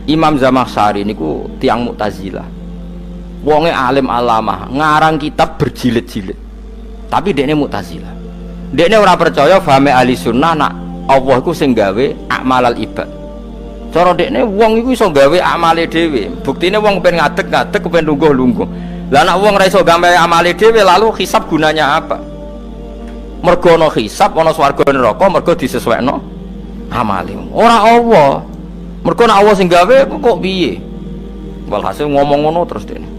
Imam Zamakhsyari niku tiang Mu'tazilah. Wonge alim alamah, ngarang kitab berjilid-jilid. Tapi dekne Mu'tazilah. Dekne ora percaya fahame ahli sunnah nak Allah iku sing gawe akmalal ibad. Cara dekne wong iku iso gawe amale dhewe. Buktine wong pengen ngadeg-ngadeg pengen lungguh-lungguh. Lah nek wong ora iso gawe amale dhewe lalu hisab gunanya apa? Mergo ana hisab ana swarga neraka mergo disesuaikno amale. Ora Allah. Mergo nek Allah sing gawe kok piye? Walhasil ngomong ngono terus dekne.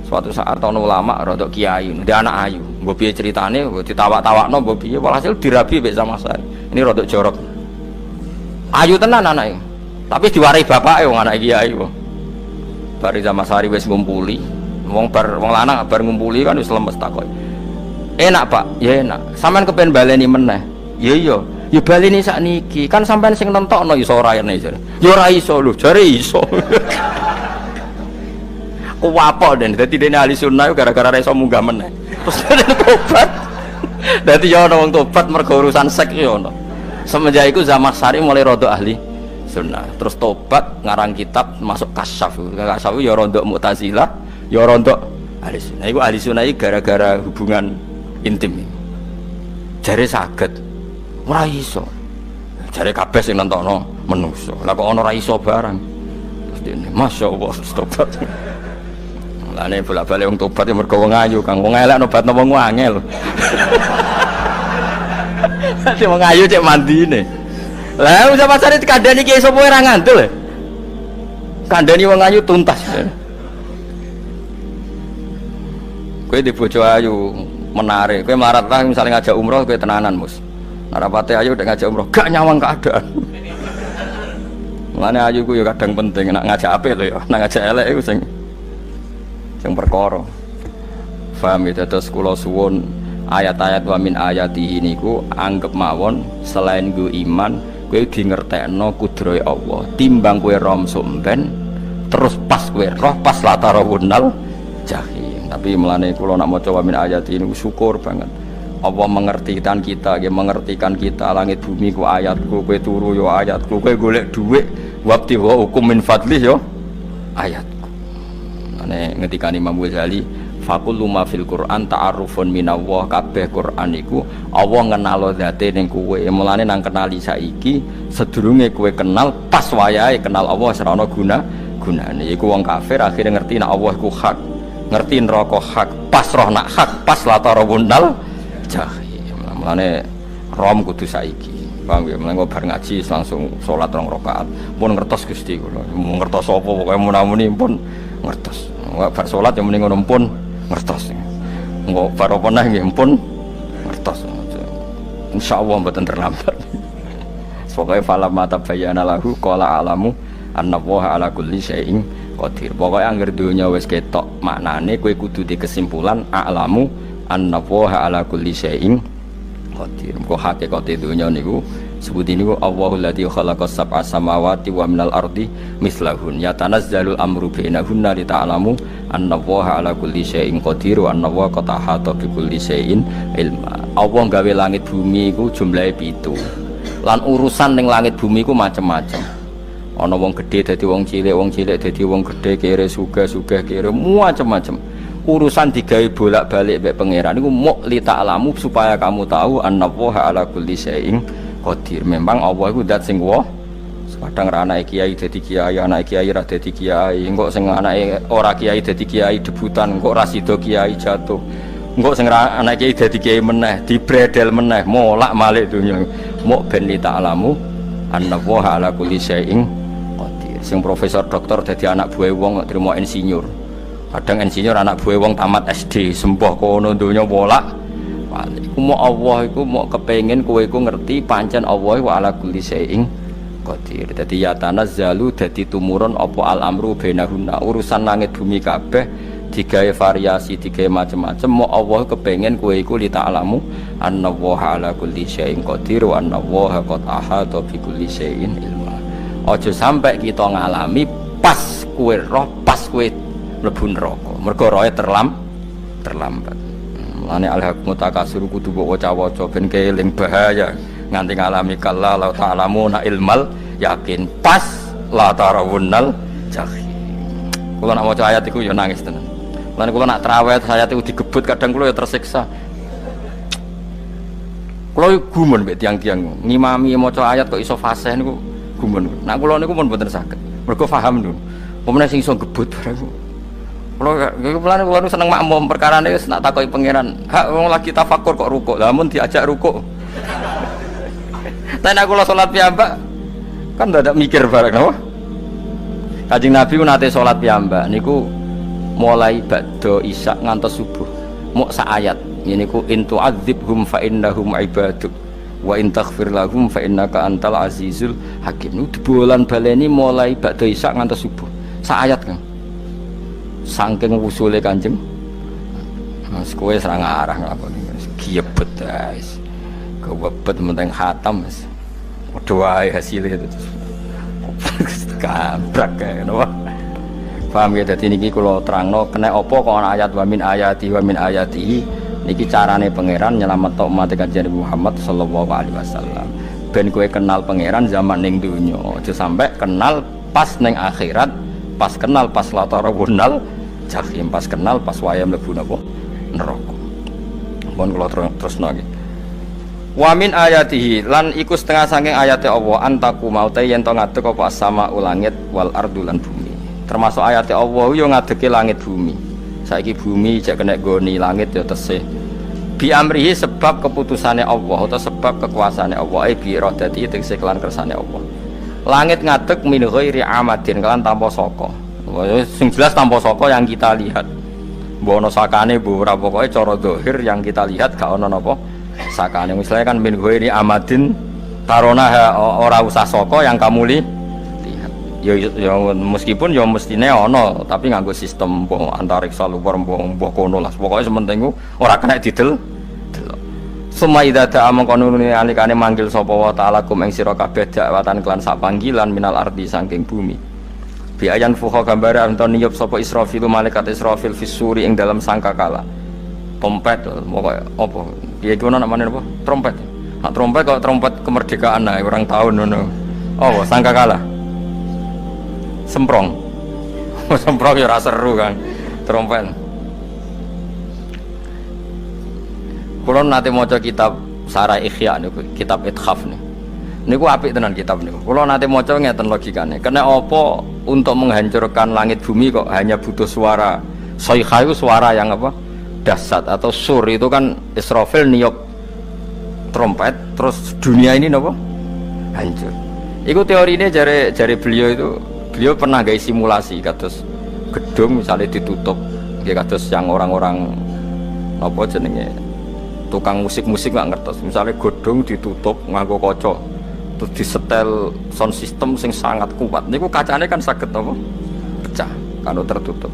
Suatu saat ana ulama rada kiai, ndek anak ayu. Mbok piye critane, mbok ditawak-tawakno mbok piye walhasil dirabi mek sama saya. Ini rada jorok. Ayu tenan anake. Tapi diwarai bapake wong anak kiai kok. Bari Zamasari wis ngumpuli. Wong lanang bar ngumpuli kan wis lemes takok. Enak Pak, ya enak. Sampeyan kepen baleni meneh. Ya iya. Ya baleni sakniki. Kan sampeyan sing nentokno iso ora ene jare. Ya ora iso lho, jare iso. Kuwapok den. Dadi dene ahli sunnah gara-gara ora iso munggah meneh. Terus tobat. Dadi ya ana wong tobat mergo urusan seks ya ana. Semenjak iku Zamasari mulai rada ahli sunnah, terus tobat ngarang kitab masuk kasyaf ya rontok Mu'tazilah ya rontok ahli sunnah. Iku ahli sunnah gara-gara hubungan intim jare saged ora iso jare kabeh sing nentokno menungso lah kok ana ora iso barang terus dene masyaallah tobat lane bolak-balik wong tobat ya mergo wong ayu kang wong elek nobatno wong angel dadi wong ayu cek mandine. Lah usah pasare kandhani ki sapa ora ngandel. Kandhani wong ayu tuntas. Kowe di bojo ayu menarik, kowe melarat lah misalnya ngajak umroh kowe tenanan mus. Narapate ayu udah ngajak umroh gak nyawang keadaan. Mulane ayu ku ya kadang penting nek ngajak apik lho ya, nek ngajak elek iku sing perkara. Paham ya terus kula suwun ayat-ayat wa min ayatihi niku anggap mawon selain go iman kowe di ngertekno kudrohe Allah timbang kowe rom somben terus pas kowe roh pas latarawunal jahim. Tapi melane kula nak maca wa min ayati niku syukur banget Allah mengertikan kita, dia mengertikan kita langit bumi ku ayatku, kowe turu yo ayatku, kowe golek dhuwit wabti wa hukum min fadlih yo ayatku. Ane ngendikane Imam Ghazali fakullu ma fil Qur'an ta'arufun minallah, kabeh Qur'an iku Allah ngenalo zate ning kowe. Mulane nang kenali saiki sedurunge kowe kenal pas wayahe kenal Allah ora ana gunane. Iku wong kafir akhirnya ngerti nek Allah iku hak, ngerti neraka hak, pas roh nak hak, pas latarawunal jahim. Mulane rom kudu saiki. Paham ya? Mulane bar ngaji langsung salat 2 rakaat. Pun ngertos Gusti kula. Mau ngertos apa pokoke munamuni pun ngertos. Bar salat ya muni ngono pun ngertos. Engko bar apa neh nggih pun ngertos. Insyaallah mboten terlambat. Pokoke falam mata bayana lahu qala alamu annallaha ala kulli syai'in qadir. Pokoke anggere donya wis ketok maknane kowe kudu di kesimpulan alamu annallaha ala kulli syai'in qadir. Kok hakikate donya niku sebuti niku Allahul ladzi khalaqas sab'a samawati wa minal ardi mislahun yatanazzalul amru bainahunna li ta'lamu annallaha ala kulli syai'in qadir wa annallaha qad ahata bi kulli syai'in ilma. Allah gawe langit bumi iku jumlahe 7. Lan urusan ning langit bumi iku macam-macam. Ana wong gedhe dadi wong cilik dadi wong gedhe, kere sugih kere macam-macam. Urusan digawe bolak-balik mek pangeran niku muk li ta'lamu supaya kamu tahu annallaha ala kulli syai'in qadir. Memang Allah iku zat sing wa. Kadang ra anake kiai dadi kiai, anake kiai ra dadi kiai, engko sing anake ora kiai dadi kiai debutan, engko ra sida kiai jatuh. Engko sing anake kiai dadi kiai meneh, dibredel meneh, molak malik dunya. Muk ben li ta'lamu annallaha ala kulli syai'in qadir. Sing profesor doktor dadi anak buah wong trimo insinyur. Kadang insinyur anak buah wong tamat SD, sembah kono donya bolak balik. Iku mau Allah iku mau kepengin kowe iku ngerti pancen Allah wa ala kulli syai'in qadir. Dadi ya tanazzalu dadi tumurun apa al amru bainahunna, urusan langit bumi kabeh digawe variasi, digawe macam-macam. Mau Allah kepengin kowe iku li ta'lamu annallaha ala kulli syai'in qadir wa annallaha qad ahata bi kulli syai'in ilma. Aja sampai kita ngalami pas kowe roh, pas kowe mlebu neraka mergo roe terlambat. Mulane al-haqmu takasur kudu mbok waca-waca ben keling bahaya nganti ngalami kala la ta'lamuna ilmal yakin pas la tarawunnal jahim. Kula nak maca ayat iku ya nangis tenan. Mulane kula nak traweh ayat iku digebut kadang kula ya tersiksa. Kula gumun mbek tiang-tiang ngimami maca ayat kok iso fasih niku gumun. Nah kula niku pun mboten saged. Mergo paham lho. Pemene sing iso gebut barang. Kula seneng makmum perkarane wis nak takoki pangeran. Hak wong lagi tafakur kok rukuk. Lah mun diajak rukuk. Tapi kula salat piyambak kan dadak mikir barang napa? Kanjeng Nabi ku nate salat piyambak niku mulai ba'da isya ngantos subuh. Mok sak ayat. Niku in tu'adzibhum fa innahum ibaduk wa in taghfir lahum fa innaka antal azizul hakim. Niku dibolan baleni mulai ba'da isya ngantos subuh. Sak ayat kan. Saking usule Kanjeng. Mas kowe serang arah nglakoni. Giebet guys. Kewebet menteng khatam wis. Padha wae hasilnya itu. Kabrak kae napa. Paham ya, dadi niki kula terangno kena apa kok ana ayat wa min ayati niki carane pangeran nyelametno umat Kanjeng Muhammad sallallahu alaihi wasallam. Ben kowe kenal pangeran zaman ning donya, aja sampai kenal pas ning akhirat, pas kenal pas latarawunal jahim, pas kenal pas waya mlebu napa neraka. Mohon kula terusno iki. Wa min ayatihi lan iku setengah saking ayate Allah antaku maute yen to ngadeg apa as-sama langit wal ardu lan bumi. Termasuk ayate Allah yo ngadege langit bumi. Saiki bumi jek kena goni langit yo tesih. Bi amrihi sebab keputusane Allah atau sebab kekuasaane Allah bi iradati tegese kelan kersane Allah. Langit ngadeg min ghairi amadin kelan tanpa saka. Sing jelas tanpa saka yang kita lihat. Mbok ana sakane mbok ora pokoke cara zahir yang kita lihat gak ana napa sakane. Misalnya kan min ghairi amadin tarona ora usah saka yang kamu lihat. Ya meskipun ya mestine ana tapi nganggo sistem antariksa luar mbok kono lah. Pokoke sementing ora kena didel. Suma idza da'a mangkonune alikane manggil sapa wa ta'ala kum ing sira kabeh dakwatan kelan sak panggilan minal ardi saking bumi. Bi ayan fuha gambare anton niyup sapa Israfil malaikat Israfil fisuri ing dalam sangkakala. Trompet pokoke apa? Piye iku namane apa? Trompet. Nak trompet kok trompet kemerdekaan ae orang tahun ngono. Oh, sangkakala. Semprong. Semprong ya ora seru kan. Trompet. Kulo nate maca kitab Sarah Ikhya niku, kitab Ithaf niku. Niku apik tenan kitab niku. Kulo nate maca ngeten logikane. Kena apa untuk menghancurkan langit bumi kok hanya butuh suara. Sayha itu suara yang apa? Dahsyat atau sur itu kan Israfil niup trompet terus dunia ini napa? Hancur. Iku teorine jare beliau pernah gawe simulasi kados gedung misalnya ditutup nggih kados yang orang-orang apa jenenge tukang musik-musik nggak ngertos misalnya gedung ditutup nganggo kaca terus disetel sound system sing sangat kuat niku kacane kan saged apa pecah kalau tertutup.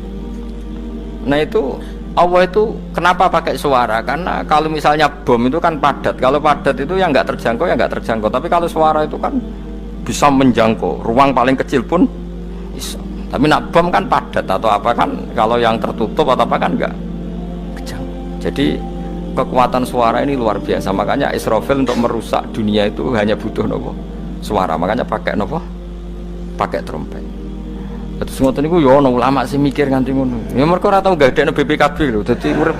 Nah itu Allah itu kenapa pakai suara? Karena kalau misalnya bom itu kan padat, kalau padat itu yang nggak terjangkau ya nggak terjangkau, tapi kalau suara itu kan bisa menjangkau ruang paling kecil pun bisa. Tapi nak bom kan padat atau apa kan kalau yang tertutup atau apa kan nggak kejangkau. Jadi kekuatan suara ini luar biasa, makanya Israfil untuk merusak dunia itu hanya butuh nopo suara, makanya pakai nopo pakai trompet. Terus ngoten niku yo ana ulama sing mikir nganti ngono. Ya mergo ora tau gadekno BPKB lho, dadi urip.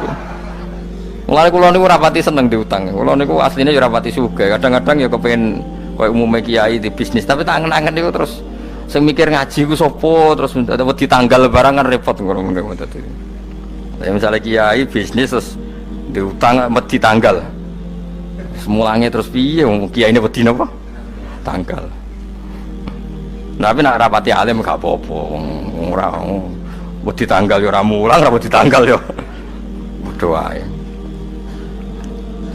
Mulane kula niku ora pati seneng diutang. Kula niku asline yo ora pati sugih. Kadang-kadang ya kepengin koyo umume kiai di bisnis, tapi tak angen-angen niku terus sing mikir ngaji ku sapa, terus wedi tanggal barang kan repot ngono dadi. Ya misalnya kiai bisnis terus diutang wedi tanggal. Semulange terus piye wong kiai ini wedi napa? Tanggal. Tapi nak rapati alim gak apa-apa, ora wedi tanggal yo ora mulang, ora wedi tanggal yo padha wae.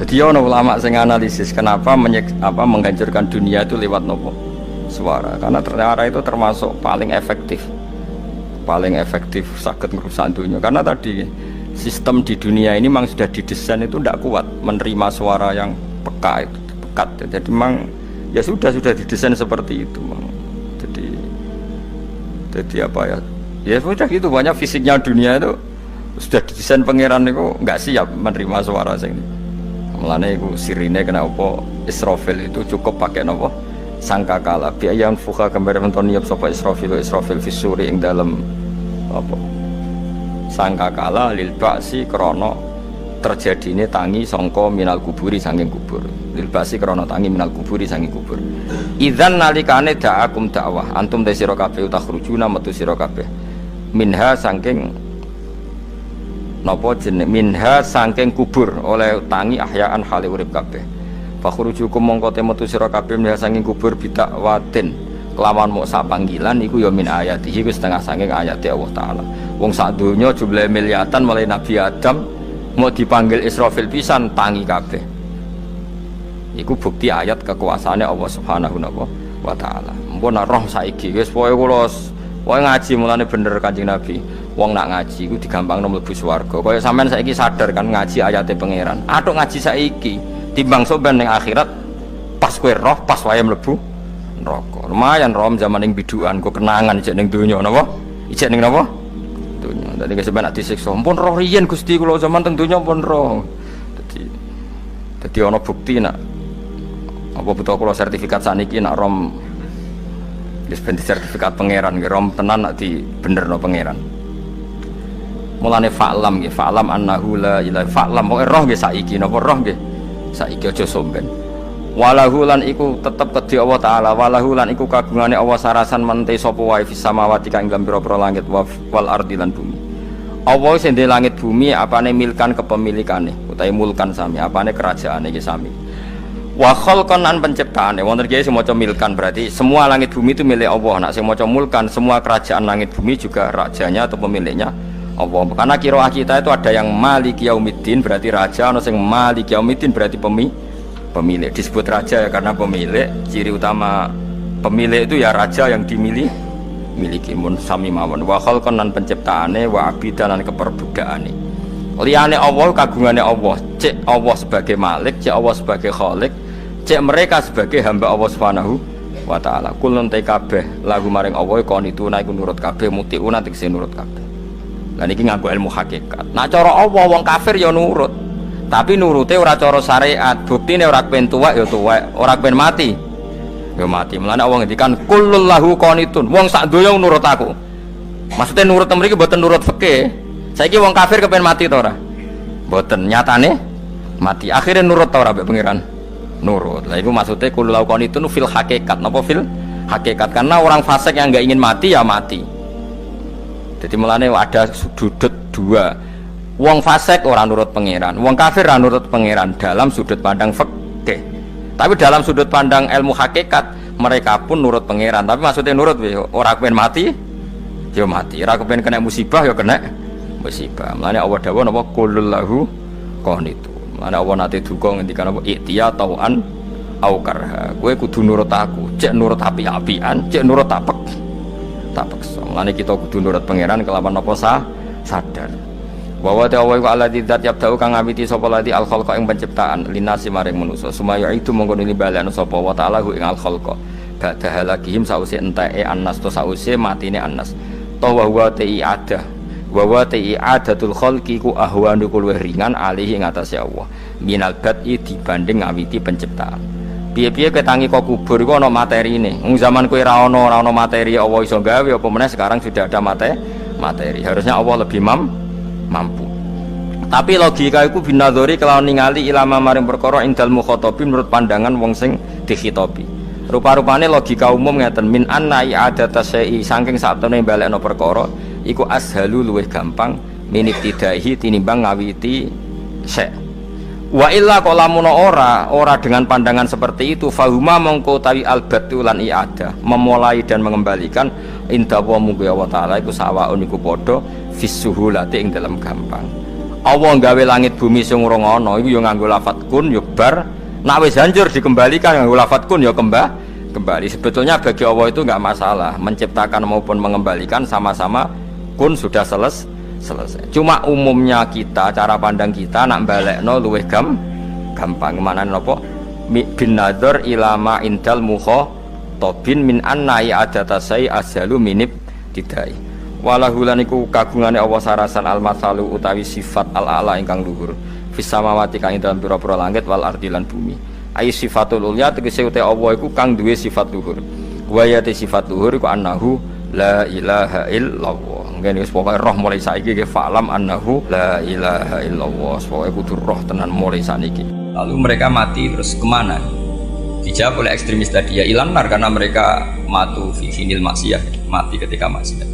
Jadi ono ulama sing analisis kenapa menghancurkan dunia itu lewat nopo? Suara. Karena ternyata itu termasuk paling efektif sakit ngerusak dunia. Karena tadi sistem di dunia ini memang sudah didesain itu tidak kuat menerima suara yang pekat. Jadi memang ya sudah didesain seperti itu. Jadi apa ya? Ya sudah gitu, banyak fisiknya dunia itu sudah didesain pangeran itu nggak siap menerima suara sing ini. Mulane iku sirine kena apa Israfil itu cukup pakai nopo sangkakala. Biayan fuka gambar menton niap sapa Israfil fisuri ing dalam apa sangkakala lil ba'si krana terjadine tangi sangka minal kuburi saking kubur. Dilbasi krana tangi minal kuburi saking kubur. Idzan nalikane da'akum dakwah antum te sira kabeh takhrujuna metu sira kabeh. Minha saking napa jeneng minha saking kubur oleh tangi ahyaan hale urip kabeh. Fakhrujukum mongko te metu sira kabeh minha saking kubur bidakwatin kelawan mok sak panggilan iku ya min ayatihi iku setengah saking ayate Allah taala. Wong sak donya jumlahe miliatan mulai Nabi Adam mau dipanggil Israfil pisan tangi kabeh. Iku bukti ayat kekuasaane Allah Subhanahu wa taala. Mumpun roh saiki wis pokoke kula ngaji mulane bener Kanjeng Nabi. Wong nak ngaji iku digampangno mlebu swarga. Kaya sampean saiki sadar kan ngaji ayate pangeran. Atuk ngaji saiki timbang sampean ning akhirat pas kowe roh pas wae mlebu neraka. Lumayan rom zaman ning bidukan kok kenangan ijek ning donya napa? Ijek ning napa? Donya. Dadi sampean nak disiksa, pun roh riyen Gusti kula zaman teng donya pun roh. Dadi ana bukti nak apa betul kula sertifikat saniki nak rom wis ben sertifikat pangeran nggih rom tenan nak di benerno pangeran. Mulane fa'lam nggih, fa'lam annahu la ilaha fa'lam pokoke roh nggih saiki napa roh nggih saiki aja somben. Walahu lan iku tetep kedhi Allah taala, walahu lan iku kagungane Allah sarasan mente sapa wae fis samawati kang ing pira-pira langit wal ardi lan bumi. Allah sing ndek langit bumi apane milkan kepemilikane utawi mulkan sami, apane kerajaane iki sami. Wa khalqan lan penciptaane wonten iki sing maca milkan berarti semua langit bumi itu milik Allah. Nek sing maca mulkan semua kerajaan langit bumi juga rajanya atau pemiliknya Allah. Karena qiraah kita itu ada yang Maliki Yaumiddin berarti raja, ana sing Maliki Yaumiddin berarti pemilik. Disebut raja ya karena pemilik. Ciri utama pemilik itu ya raja yang miliki mun sami mawon. Wa khalqan lan penciptaane wa abidan lan keperbudakane. Liyane Allah kagungane Allah. Cek Allah sebagai malik, cek Allah sebagai khalik, cek mereka sebagai hamba Allah Subhanahu wa taala. Kulun te kabeh lagu maring Allah konituna iku nurut kabeh mutiuna tegese nurut kabeh. Lah niki nganggo ilmu hakikat. Nah cara Allah wong kafir ya nurut. Tapi nurute ora cara syariat. Buktine ora kepen tuwek ya tuwek, ora kepen mati ya mati. Mulane Allah ngendikan kullul lahu qanitun. Wong sak donya nurut aku. Maksudnya nurut mriki mboten nurut fikih. Saiki wong kafir kepen mati ta ora? Mboten, nyatane mati. Akhirnya nurut ta ora mbek pangeran? Nurut. Lah iku maksudnya kullul lahu qanitun fil hakikat. Napa fil hakikat? Karena orang fasik yang enggak ingin mati ya mati. Jadi mulane ada sudut dua. Wong fasik orang nurut pangeran, wong kafir ora nurut pangeran dalam sudut pandang fikih. Tapi dalam sudut pandang ilmu hakikat mereka pun nurut pangeran. Tapi maksudnya nurut ora kepen mati, ya mati. Ora kepen kena musibah ya kena musibah. Mulane Allah dawuh napa qulul lahu qanitu. Mulane Allah nate duka ngendikan apa iktiya tauan au karha. Kowe kudu nurut aku, cek nurut api-apian, cek nurut tapek. Paksa. Mulane kita kudu nurut pangeran kelawan apa sadar. Wa ta'ala wa alladzi dzat yabda'u kang ngawiti sapa lati al khalqa ing penciptaan linasi maring manusa. Sumaya itu mongko nili balekno sapa wa ta'ala ing al khalqa. Ba'da halakihim sause enteke annas to sause matine annas. Ta wa huwa ta'i'adah. Wa wa ta'i'adatul khalqi ku ahwanu kul ringan alihi ing atase Allah. Minal bad'i dibanding ngawiti penciptaan. Piye-piye ketangi kok kubur iku ana materine. Wong zaman kowe ora ana materi Allah iso gawe apa meneh sekarang sudah ada materi. Harusnya Allah lebih mampu. Tapi logika iku binadzori kelawan ningali ilama maring perkara indal mukhatabin menurut pandangan wong sing dikhitobi. Rupa-rupane logika umum ngeten min anna i'adata syai'i saking satune balekno perkara iku ashalu luwih gampang minit tidaihi tinimbang ngawiti syai'. Wa illa qalamun ora dengan pandangan seperti itu fahuma mongko tawi albatu lan i'adah memulai dan mengembalikan inda wa munggu Allah taala iku sawaun iku padha fisuhulati ing dalam gampang. Allah gawe langit bumi sing ora ana iku ya nganggo lafat kun ya bar nek wis hancur dikembalikan nganggo lafat kun ya kembali. Sebetulnya bagi Allah itu enggak masalah menciptakan maupun mengembalikan sama-sama kun sudah selesai. Cuma umumnya kita cara pandang kita nak balekno luwih gampang mana napa bin nadzar ilama indal mukhatabin min anna i'adata sai ashalu minib tidai walahu lan iku kagungane Allah sarasan al masalu utawi sifat al ala ingkang luhur fis samawati kang ing dalem pira-pira langit wal ardi lan bumi ai sifatul ulya tegese uta Allah iku kang duwe sifat luhur wa ya sifat luhur iku annahu la ilaha illallah. Ngene wis pokoke roh mulai saiki ke fa'lam annahu la ilaha illallah. Pokoke kudu roh tenan mulai saniki. Lalu mereka mati terus kemana? Dijawab oleh ekstremis tadi, ya ilan nar, karena mereka matu fi hinil maksiyah, mati ketika maksiat.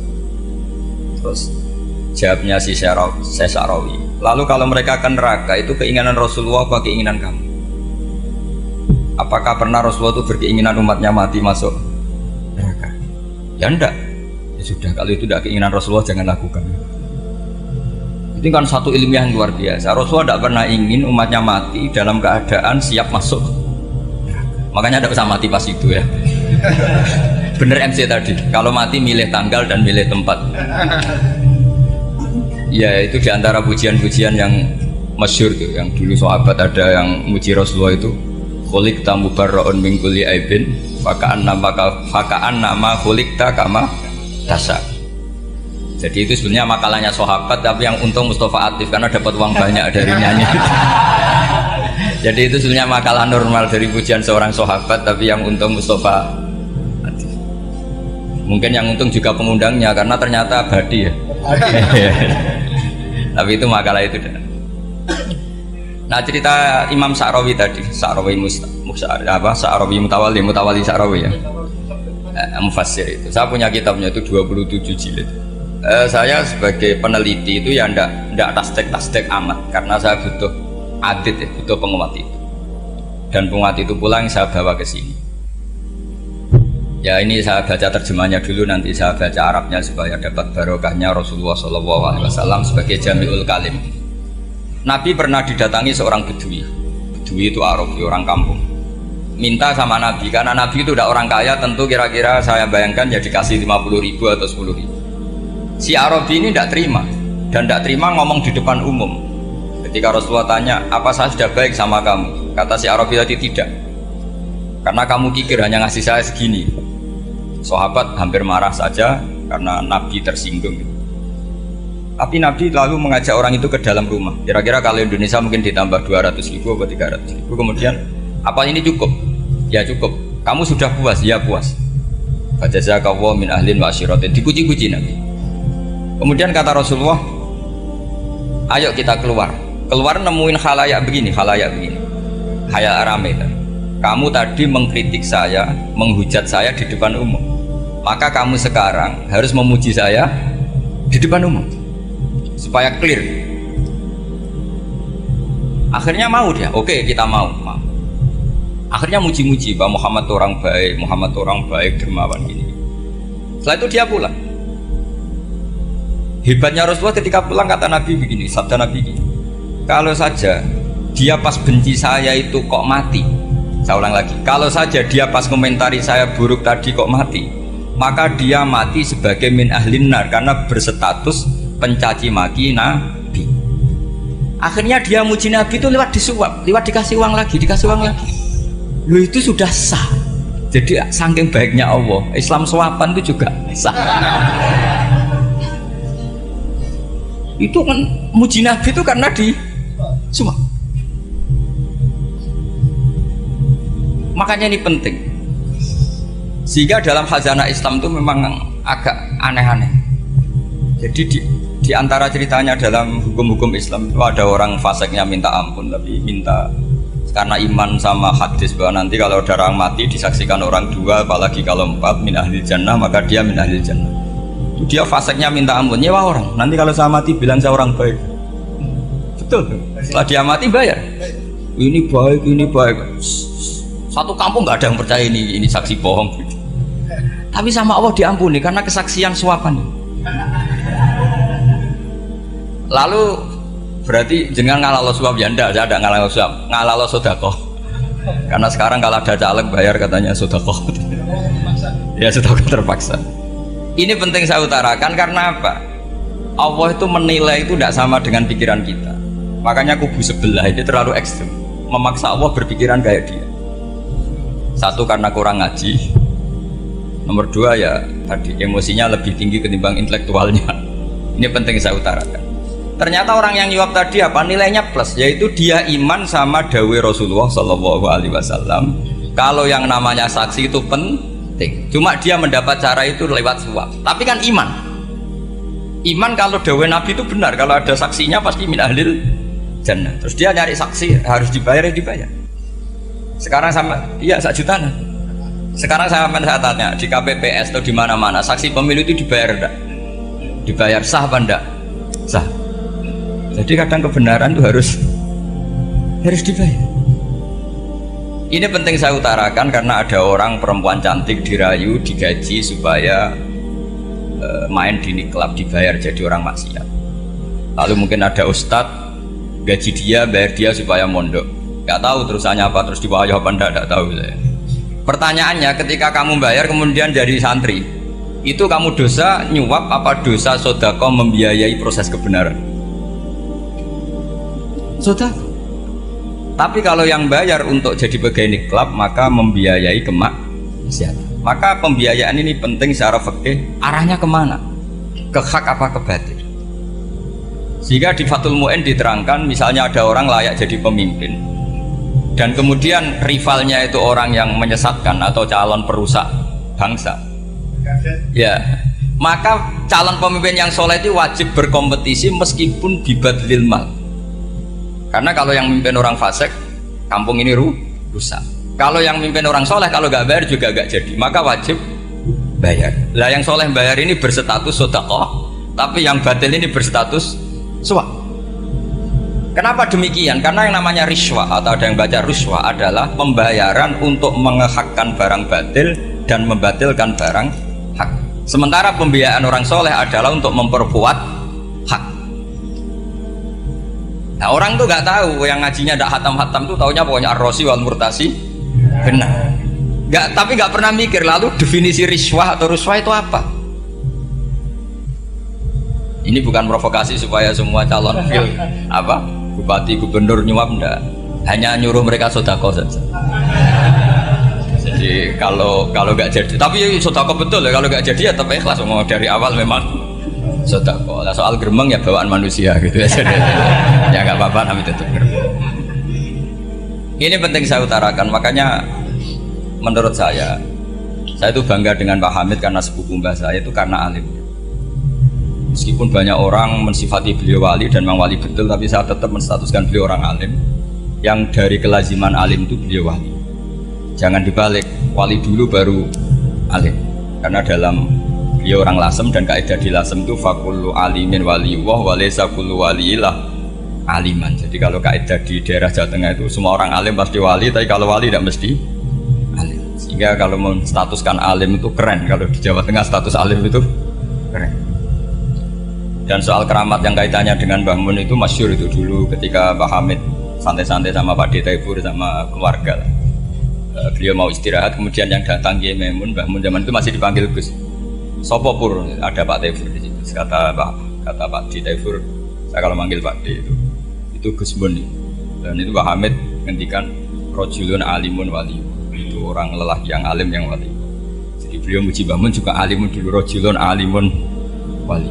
Terus jawabnya si Sa'rawi, lalu kalau mereka akan neraka itu keinginan Rasulullah apa keinginan kamu? Apakah pernah Rasulullah itu berkeinginan umatnya mati masuk neraka? Ya enggak. Ya sudah, kalau itu tidak keinginan Rasulullah jangan lakukan. Itu kan satu ilmiah yang luar biasa. Rasulullah tidak pernah ingin umatnya mati dalam keadaan siap masuk neraka. Makanya tidak usah mati pas itu ya. Bener MC tadi, kalau mati milih tanggal dan milih tempat. Ya itu diantara pujian-pujian yang masyhur tuh, yang dulu sahabat ada yang muji Rasulullah itu, khuliqta mubarra'un min kulli aibin faka'an nama khuliqta kama tasha. Jadi itu sebenarnya makalahnya sahabat, tapi yang untung Mustafa Atif karena dapat uang banyak dari nyanyi. Jadi itu sebenarnya makalah normal dari pujian seorang sahabat, tapi yang untung Mustafa Atif. Mungkin yang untung juga pengundangnya karena ternyata abadi ya. Tapi itu makalah itu. Nah cerita Imam Sa'rawi tadi, Sa'rawi Mutawali Sa'rawi ya, mufassir itu. Saya punya kitabnya itu 27 jilid. Saya sebagai peneliti itu ya ndak tasdek amat, karena saya butuh adit ya, butuh penguat itu. Dan penguat itu pula yang saya bawa ke sini. Ya ini saya baca terjemahnya dulu, nanti saya baca Arabnya supaya dapat barokahnya Rasulullah SAW sebagai Jami'ul Kalim. Nabi pernah didatangi seorang Bedui. Bedui itu Arabi, orang kampung. Minta sama Nabi, karena Nabi itu udah orang kaya, tentu kira-kira saya bayangkan ya dikasih 50.000 atau 10.000. Si Arabi ini tidak terima, dan tidak terima ngomong di depan umum. Ketika Rasulullah tanya, apa saya sudah baik sama kamu? Kata si Arabi tadi, tidak, karena kamu kikir hanya ngasih saya segini. Sahabat hampir marah saja karena Nabi tersinggung. Tapi Nabi lalu mengajak orang itu ke dalam rumah. Kira-kira kalau Indonesia mungkin ditambah 200.000 atau 300.000. Kemudian, apa ini cukup? Ya cukup. Kamu sudah puas? Ya puas. Fajazakallahu min ahlin wa asyiratin. Dipuji-puji Nabi. Kemudian kata Rasulullah, ayo kita keluar. Keluar nemuin khalayak begini. Khalayak rame. Kamu tadi mengkritik saya, menghujat saya di depan umum. Maka kamu sekarang harus memuji saya di depan umum supaya clear. Akhirnya mau dia, oke kita mau. Akhirnya muji-muji bahwa Muhammad orang baik, dermawan gini. Setelah itu dia pulang. Hebatnya Rasulullah ketika pulang kata Nabi begini, sabda Nabi begini, kalau saja dia pas benci saya itu kok mati. Saya ulang lagi, kalau saja dia pas komentari saya buruk tadi kok mati, maka dia mati sebagai min ahlin nar, karena berstatus pencaci maki Nabi. Akhirnya dia muji Nabi itu lewat disuap, lewat dikasih uang lagi. Lu itu sudah sah. Jadi saking baiknya Allah, Islam suapan itu juga sah. Itu kan muji Nabi itu karena disuap. Makanya ini penting. Sehingga dalam khazanah Islam itu memang agak aneh-aneh. Jadi di antara ceritanya dalam hukum-hukum Islam itu ada orang fasiknya minta ampun, tapi minta karena iman sama hadis bahwa nanti kalau ada orang mati disaksikan orang dua, apalagi kalau 4 min ahlil jannah, maka dia min ahlil jannah. Itu dia fasiknya minta ampun, nyewa orang. Nanti kalau saya mati bilang saya orang baik. Betul. Setelah dia mati bayar. Ini baik. Satu kampung nggak ada yang percaya ini saksi bohong gitu. Tapi sama Allah diampuni karena kesaksian suapan. Lalu berarti jangan ngalah suap ya, enggak, saya ada ngalah suap, ngalah sedekah. Karena sekarang kalau ada caleg bayar katanya sedekah. Ya sedekah terpaksa. Ini penting saya utarakan karena apa? Allah itu menilai itu tidak sama dengan pikiran kita. Makanya kubu sebelah itu terlalu ekstrem, memaksa Allah berpikiran kayak dia. Satu karena kurang ngaji, nomor dua ya tadi emosinya lebih tinggi ketimbang intelektualnya. Ini penting saya utarakan. Ternyata orang yang nyuap tadi apa nilainya plus, yaitu dia iman sama dawai Rasulullah SAW. Kalau yang namanya saksi itu Cuma dia mendapat cara itu lewat suap. Tapi kan iman. Iman kalau dawuh Nabi itu benar, kalau ada saksinya pasti min ahlil jannah. Terus dia nyari saksi harus dibayar, ya dibayar. Sekarang sama iya 1 juta. Sekarang saya tanya di KPPS atau di mana-mana saksi pemilu itu dibayar enggak? Dibayar sah apa enggak? Sah. Jadi kadang kebenaran itu harus dibayar. Ini penting saya utarakan karena ada orang perempuan cantik dirayu, digaji supaya main di klub dibayar jadi orang maksiat. Lalu mungkin ada ustadz gaji dia, bayar dia supaya mondok. Gak tahu terusannya apa, terus dibayar apa enggak tahu saya. Pertanyaannya ketika kamu bayar kemudian jadi santri, itu kamu dosa nyuap apa dosa sodako membiayai proses kebenaran? Sodako. Tapi kalau yang bayar untuk jadi pegawai klub maka membiayai kemaksiatan. Maka pembiayaan ini penting secara fikih. Arahnya kemana? Ke hak apa ke batil? Sehingga di Fathul Mu'in diterangkan, misalnya ada orang layak jadi pemimpin, dan kemudian rivalnya itu orang yang menyesatkan atau calon perusak bangsa. Ya, maka calon pemimpin yang soleh itu wajib berkompetisi meskipun bibadlil mal. Karena kalau yang memimpin orang fasik, kampung ini rusak. Kalau yang memimpin orang soleh, kalau nggak bayar juga nggak jadi. Maka wajib bayar. Lah yang soleh bayar ini berstatus sedekah, tapi yang batil ini berstatus suap. Kenapa demikian? Karena yang namanya riswah atau ada yang baca ruswah adalah pembayaran untuk mengehakkan barang batil dan membatilkan barang hak. Sementara pembiayaan orang soleh adalah untuk memperkuat hak. Nah orang tuh nggak tahu, yang ngajinya tidak hatam-hatam tuh taunya pokoknya ar-rosi wal murtasi benar. Tapi nggak pernah mikir lalu definisi riswah atau ruswah itu apa. Ini bukan provokasi supaya semua calon bupati gubernur nyuap, enggak, hanya nyuruh mereka sodako saja. Jadi kalau nggak jadi, tapi sodako betul ya, kalau nggak jadi ya tetap ikhlas. Mau dari awal memang sodako. Nah, soal gremeng ya bawaan manusia gitu ya. Ya nggak apa-apa, tapi tetap gremeng. Ini penting saya utarakan. Makanya menurut saya itu bangga dengan Pak Hamid karena sepupu mbah saya itu karena alim. Meskipun banyak orang mensifati beliau wali dan memang wali betul, tapi saya tetap menstatuskan beliau orang alim. Yang dari kelaziman alim itu beliau wali. Jangan dibalik, wali dulu baru alim. Karena dalam beliau orang Lasem dan kaidah di Lasem itu fakullu alimin waliyullah walaysa kullu waliyillah aliman. Jadi kalau kaidah di daerah Jawa Tengah itu semua orang alim pasti wali, tapi kalau wali tidak mesti alim. Sehingga kalau menstatuskan alim itu keren. Kalau di Jawa Tengah status alim itu keren. Dan soal keramat yang kaitannya dengan Mbah Mun itu masyhur itu dulu ketika Pak Hamid santai-santai sama Pak Taifur sama keluarga. Beliau mau istirahat, kemudian yang datang Kiai Maimun, Mbah Mun zaman itu masih dipanggil Gus. Sopo pur, ada Pak Taifur di situ. Kata Pak Taifur, saya kalau manggil Pak D itu Gus Mun. Dan itu Pak Hamid ngendikan rojulun alimun wali. Itu orang lelaki yang alim yang wali. Jadi beliau muji Mbah Mun juga alimun dulu, rojulun alimun wali.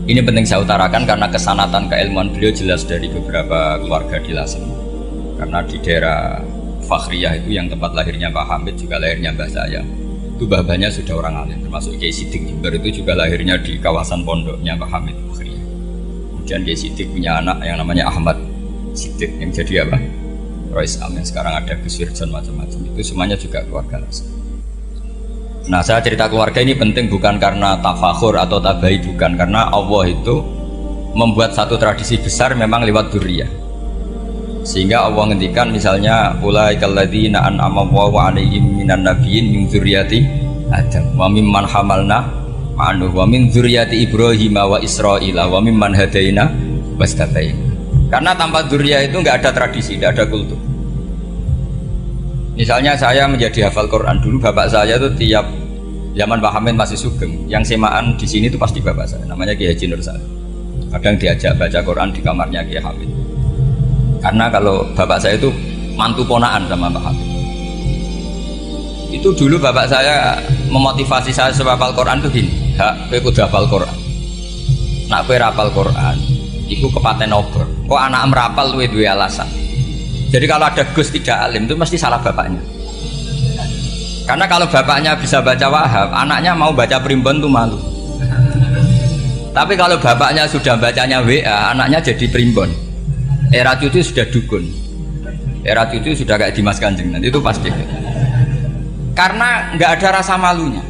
Ini penting saya utarakan karena kesanatan keilmuan beliau jelas dari beberapa keluarga di Lasem. Karena di daerah Fakhriyah itu yang tempat lahirnya Pak Hamid juga lahirnya mbah saya. Itu babanya sudah orang alim, termasuk Kiai Sidik Jember itu juga lahirnya di kawasan pondoknya Pak Hamid Fakhriyah. Kemudian Kiai Sidik punya anak yang namanya Ahmad Sidik yang jadi apa? Rois Am yang sekarang ada Gus Wirjon macam-macam. Itu semuanya juga keluarga Lasem. Nah saya cerita keluarga ini penting bukan karena tafakhur atau tabai, bukan, karena Allah itu membuat satu tradisi besar memang lewat dzurriyyah. Sehingga Allah ngendikan misalnya ulaikal ladzina an'ama Allahu 'alaihim minan nabiyyin min dzurriyyati Adam wa mimman hamalna ma'anu wa min dzurriyyati Ibrahim wa Israila wa mimman hadaina wastabaina. Karena tanpa dzurriyyah itu nggak ada tradisi, nggak ada kultur. Misalnya saya menjadi hafal Quran dulu, bapak saya itu tiap zaman Pak Hamid masih sugeng, yang semaan di sini itu pasti bapak saya, namanya Kiai Haji Nur Salim. Kadang diajak baca Quran di kamarnya Kiai Hamid. Karena kalau bapak saya itu mantu ponaan sama Pak Hamid. Itu dulu bapak saya memotivasi saya supaya hafal Quran itu gini, hak, kowe kudu hafal Quran. Nak kowe hafal Quran, iku kepaten obor. Kok anak merapal luwe duwe alasan. Jadi kalau ada Gus tidak alim itu mesti salah bapaknya. Karena kalau bapaknya bisa baca Wahab, anaknya mau baca primbon tuh malu. Tapi kalau bapaknya sudah bacanya WA, anaknya jadi primbon. Era cucu sudah dukun. Era cucu sudah kayak Dimas Kanjeng, nanti itu pasti. Karena nggak ada rasa malunya.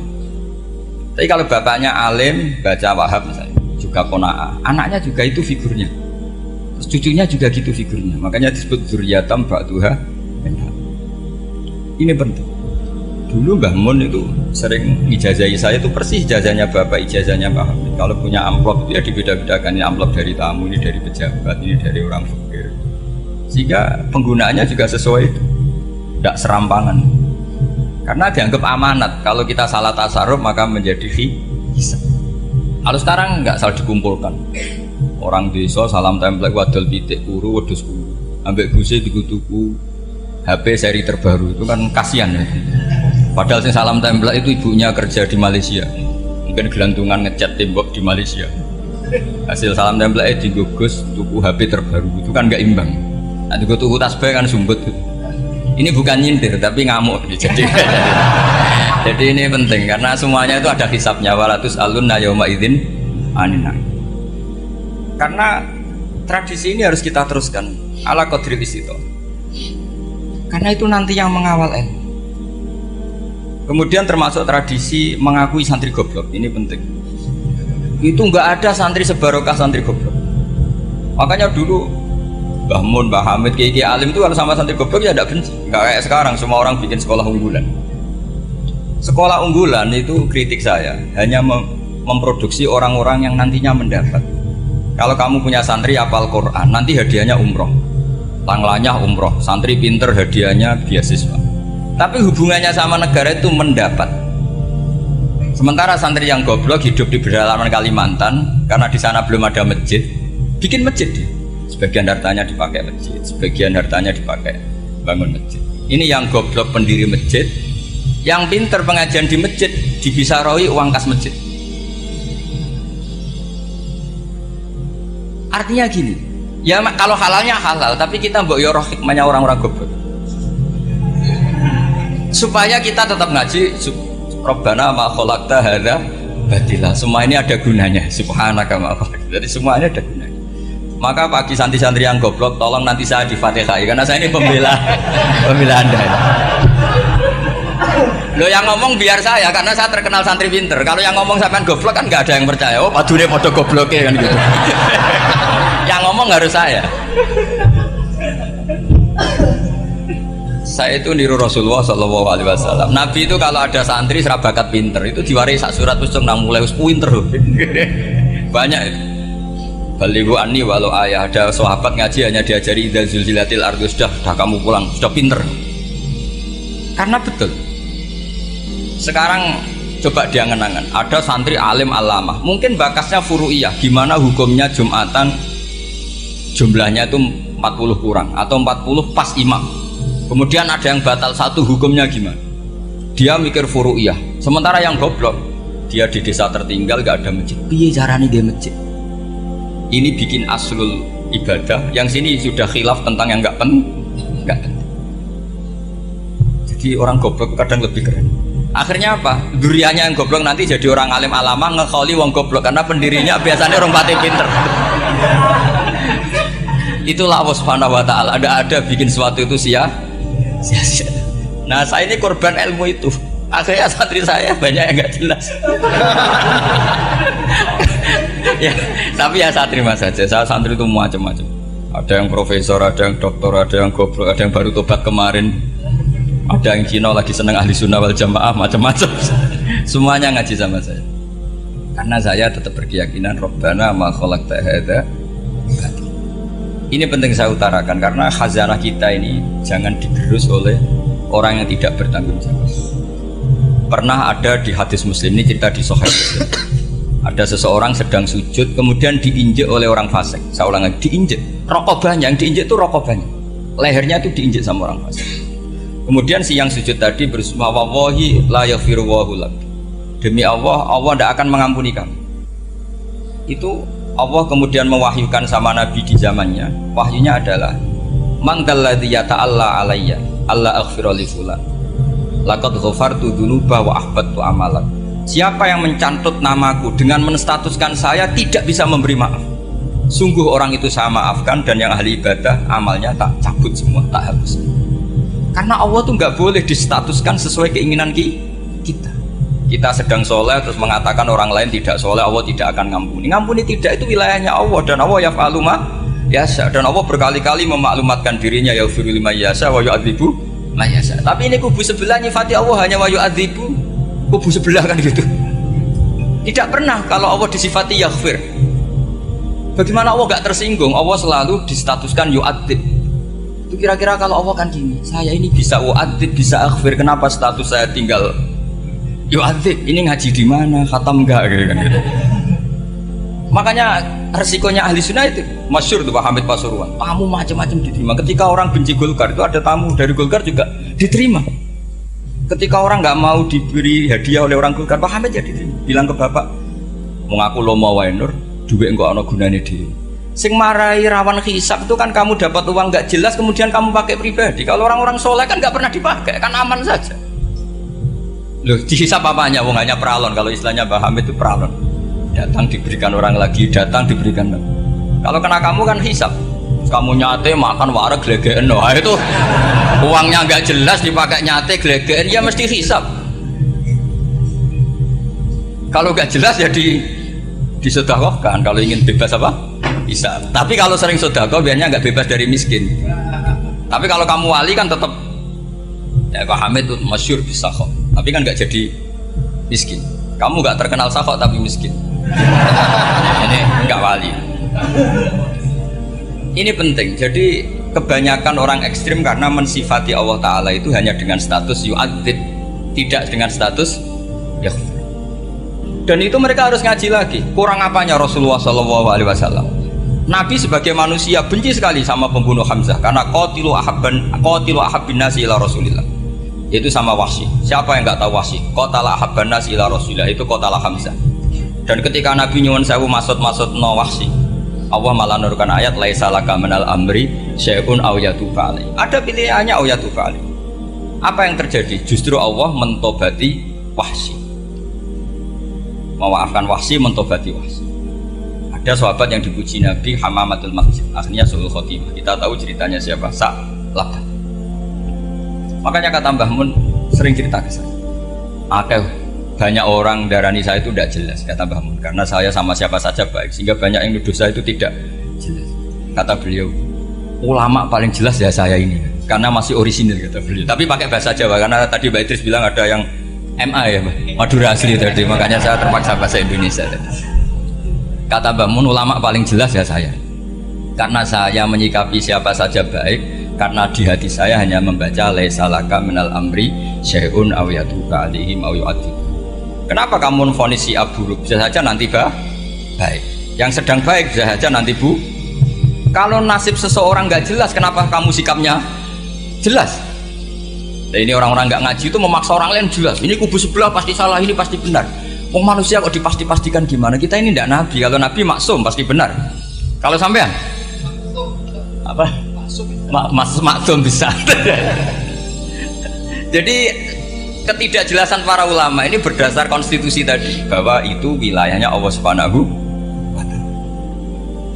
Tapi kalau bapaknya alim, baca Wahab misalnya, juga kona'ah, anaknya juga itu figurnya. Terus cucunya juga gitu figurnya. Makanya disebut dzurriyatan ba'duha. Ini penting. Dulu Mbah Mun itu sering ijazahi saya, itu persis ijazahnya bapak, ijazahnya Pak Hamid. Kalau punya amplop itu ya dibeda-bedakan, ini amplop dari tamu, ini dari pejabat, ini dari orang fakir. Sehingga penggunaannya juga sesuai itu, tidak serampangan. Karena dianggap amanat, kalau kita salah tasarruf maka menjadi hisab. Kalau sekarang nggak salah dikumpulkan. Orang desa salam template wadol pitik kuru wedhus kuru. Ambek guse dikutuku HP seri terbaru, itu kan kasihan ya. Padahal sing salam template itu ibunya kerja di Malaysia. Mungkin gelantungan ngecat tembok di Malaysia. Hasil salam template digugus tuku HP terbaru, itu kan nggak imbang. Nah, tuku tasbih kan sumbut. Ini bukan nyindir tapi ngamuk. Jadi ini penting karena semuanya itu ada hisabnya. Walatus alunna yauma idzin anina. Karena tradisi ini harus kita teruskan ala qadril istito. Karena itu nanti yang mengawal ilmu. Kemudian termasuk tradisi mengakui santri goblok, ini penting. Itu nggak ada santri sebarokah santri goblok. Makanya dulu Mbah Mun, Mbah Hamid, Kiai Alim itu kalau sama santri goblok ya tidak benci. Nggak kayak sekarang semua orang bikin sekolah unggulan. Sekolah unggulan itu kritik saya hanya memproduksi orang-orang yang nantinya mendapat. Kalau kamu punya santri hafal Quran, nanti hadiahnya umroh, langlanya umroh, santri pinter hadiahnya beasiswa. Tapi hubungannya sama negara itu mendapat. Sementara santri yang goblok hidup di pedalaman Kalimantan karena di sana belum ada masjid, bikin masjid dia. Sebagian hartanya dipakai masjid, sebagian hartanya dipakai bangun masjid. Ini yang goblok pendiri masjid, yang pinter pengajian di masjid dibisaroi uang kas masjid. Artinya gini, ya kalau halalnya halal, tapi kita mbok yo roh hikmahnya orang-orang goblok. Supaya kita tetap ngaji, Rabbana ma khalaqta hadza batila. Semua ini ada gunanya, subhanaka ma khalaqta. Jadi semuanya ada gunanya. Maka bagi santri-santri yang goblok, tolong nanti saya di Fatihai karena saya ini pembela Anda. Lo yang ngomong biar saya karena saya terkenal santri pinter. Kalau yang ngomong sampean goblok kan nggak ada yang percaya. Oh, padune podo gobloknya kan gitu. Yang ngomong harus saya. Saya itu niru Rasulullah Shallallahu Alaihi Wasallam. Nabi itu kalau ada santri serabakat pinter itu diwaris sak surat usung nang mulai pinter. Banyak itu. Balighu anni walau ayah, ada sahabat ngaji hanya diajari idza zulzilatil ardu, sudah kamu pulang, sudah pinter. Karena betul. Sekarang coba diangan-angan, ada santri alim alamah, mungkin bakasnya furu'iyah, gimana hukumnya Jumatan jumlahnya itu 40 kurang atau 40 pas imam. Kemudian ada yang batal satu, hukumnya gimana? Dia mikir furu'iyah. Sementara yang goblok, dia di desa tertinggal gak ada masjid. Piye caranya dia masjid? Ini bikin aslul ibadah, yang sini sudah khilaf tentang yang nggak penting. Jadi orang goblok kadang lebih keren. Akhirnya apa? Duriannya yang goblok nanti jadi orang alim alama ngekholi wong goblok karena pendirinya biasanya orang pati pinter. Itulah Allah Subhanahu Wa Taala. Ada bikin sesuatu itu sia-sia. Nah saya ini korban ilmu itu. Akhirnya santri saya banyak yang nggak jelas. Ya, tapi ya saya terima saja. Saya santri itu macam-macam. Ada yang profesor, ada yang doktor, ada yang goblok, ada yang baru tobat kemarin, ada yang Cina lagi seneng ahli sunnah wal jamaah, macam-macam. Semuanya ngaji sama saya. Karena saya tetap berkeyakinan Rabbana ma khalaqta hadza batil. Ini penting saya utarakan karena khazanah kita ini jangan digerus oleh orang yang tidak bertanggung jawab. Pernah ada di hadis Muslim, ini cerita di Sahih Muslim. Ada seseorang sedang sujud kemudian diinjek oleh orang fasik. Saya ulang lagi, diinjek. Rokobahnya, yang diinjek itu rokobahnya. Lehernya itu diinjek sama orang fasik. Kemudian si yang sujud tadi bersumpah wallahi la yaghfiru wallahu lak. Demi Allah, Allah tidak akan mengampuni kamu. Itu Allah kemudian mewahyukan sama Nabi di zamannya. Wahyunya adalah man dalladzi yata'alla alayya alla aghfira li fulan. laqad ghafartu dzunuba wa ahbattu amalan. Siapa yang mencantut namaku dengan menstatuskan saya tidak bisa memberi maaf, sungguh orang itu saya maafkan, dan yang ahli ibadah amalnya tak cabut semua, tak hapus. Karena Allah tuh nggak boleh distatuskan sesuai keinginan kita. Kita sedang soleh terus mengatakan orang lain tidak soleh, Allah tidak akan ngampuni. Ngampuni tidak, itu wilayahnya Allah, dan Allah yaf'alu ma yasha, dan Allah berkali-kali memaklumatkan dirinya yaghfiru liman yasha wa yu'adzibu man yasha. Tapi ini kubu sebelah nyifati Allah hanya wa yu'adzibu, kubu sebelah kan gitu. Tidak pernah kalau Allah disifati yaghfir. Bagaimana Allah gak tersinggung? Allah selalu distatuskan yu'adzib. Itu kira-kira kalau Allah kan gini, saya ini bisa yu'adzib, bisa aghfir, kenapa status saya tinggal yu'adzib? Ini ngaji di mana? Khatam enggak kan gitu. Makanya resikonya ahli sunnah itu masyhur tuh Pak Hamid Pasuruan, tamu macam-macam diterima. Ketika orang benci Golkar itu ada tamu dari Golkar juga diterima. Ketika orang nggak mau diberi hadiah oleh orang Golkar, Pak Hamid ya diterima. Bilang ke bapak, mengaku lomo wae nur, duit enggak ana gunane dhewe. Sing marai rawan hisab itu kan kamu dapat uang nggak jelas kemudian kamu pakai pribadi. Kalau orang-orang soleh kan nggak pernah dipakai, kan aman saja. Loh, dihisab apanya? Wong hanya peralon. Kalau istilahnya Pak Hamid itu peralon. Datang diberikan orang lagi, datang diberikan. Kalau kena kamu kan hisab. Kamu nyate makan wareg glegeken, wah itu uangnya nggak jelas dipakai nyate glegeken, ya mesti hisab. Kalau nggak jelas ya disedekahkan. Kalau ingin bebas apa? Bisa. Tapi kalau sering sedekah biasanya nggak bebas dari miskin. Tapi kalau kamu wali kan tetap ya Pak Hamid itu masyhur bisa kok. Tapi kan nggak jadi miskin. Kamu nggak terkenal sakok tapi miskin. Ini nggak wali. Ini penting. Jadi kebanyakan orang ekstrim karena mensifati Allah Taala itu hanya dengan status yu'adzib, tidak dengan status yaghfir. Dan itu mereka harus ngaji lagi. Kurang apanya Rasulullah SAW? Nabi sebagai manusia benci sekali sama pembunuh Hamzah karena qatilu ahabbin nasi ila Rasulillah. Itu sama Wahsy. Siapa yang nggak tahu Wahsy? Qatala ahabban nasi ila Rasulillah, itu qatala Hamzah. Dan ketika Nabi nyuwun sewu maksud no Wahsy, Allah malah nurkan ayat laisa laka minal amri syai'un aw yatuba alaihi. Ada pilihannya aw yatuba alaihi. Apa yang terjadi? Justru Allah mentobati Wahsy. Memaafkan Wahsy, mentobati Wahsy. Ada sahabat yang dipuji Nabi Hamamatul Masjid, akhirnya su'ul khotimah. Kita tahu ceritanya siapa? Sa'labah. Makanya kata Mbah Mun sering cerita ke saya. Banyak orang darani saya itu tidak jelas, kata Mbah Mun, karena saya sama siapa saja baik, sehingga banyak yang nuduh saya itu tidak jelas. Kata beliau, ulama paling jelas ya saya ini, karena masih orisinil, kata beliau. Tapi pakai bahasa Jawa, karena tadi Mbak Idris bilang ada yang MA ya, Madura asli tadi, makanya saya terpaksa bahasa Indonesia tadi. Kata Mbah Mun, ulama paling jelas ya saya, karena saya menyikapi siapa saja baik, karena di hati saya hanya membaca laisa laka minal amri syai'un aw yatuba alaihim aw yu'adzib. Kenapa kamu memvonis si buruk? Bisa saja nanti baik. Yang sedang baik bisa saja nanti bu. Kalau nasib seseorang nggak jelas, kenapa kamu sikapnya jelas? Nah, ini orang-orang nggak ngaji itu memaksa orang lain jelas. Ini kubu sebelah pasti salah, ini pasti benar. Oh, manusia kok dipasti-pastikan gimana? Kita ini tidak nabi. Kalau nabi maksum pasti benar. Kalau sampean apa? Maksum bisa. Jadi ketidakjelasan para ulama ini berdasar konstitusi tadi, bahwa itu wilayahnya Allah Subhanahu wa Ta'ala.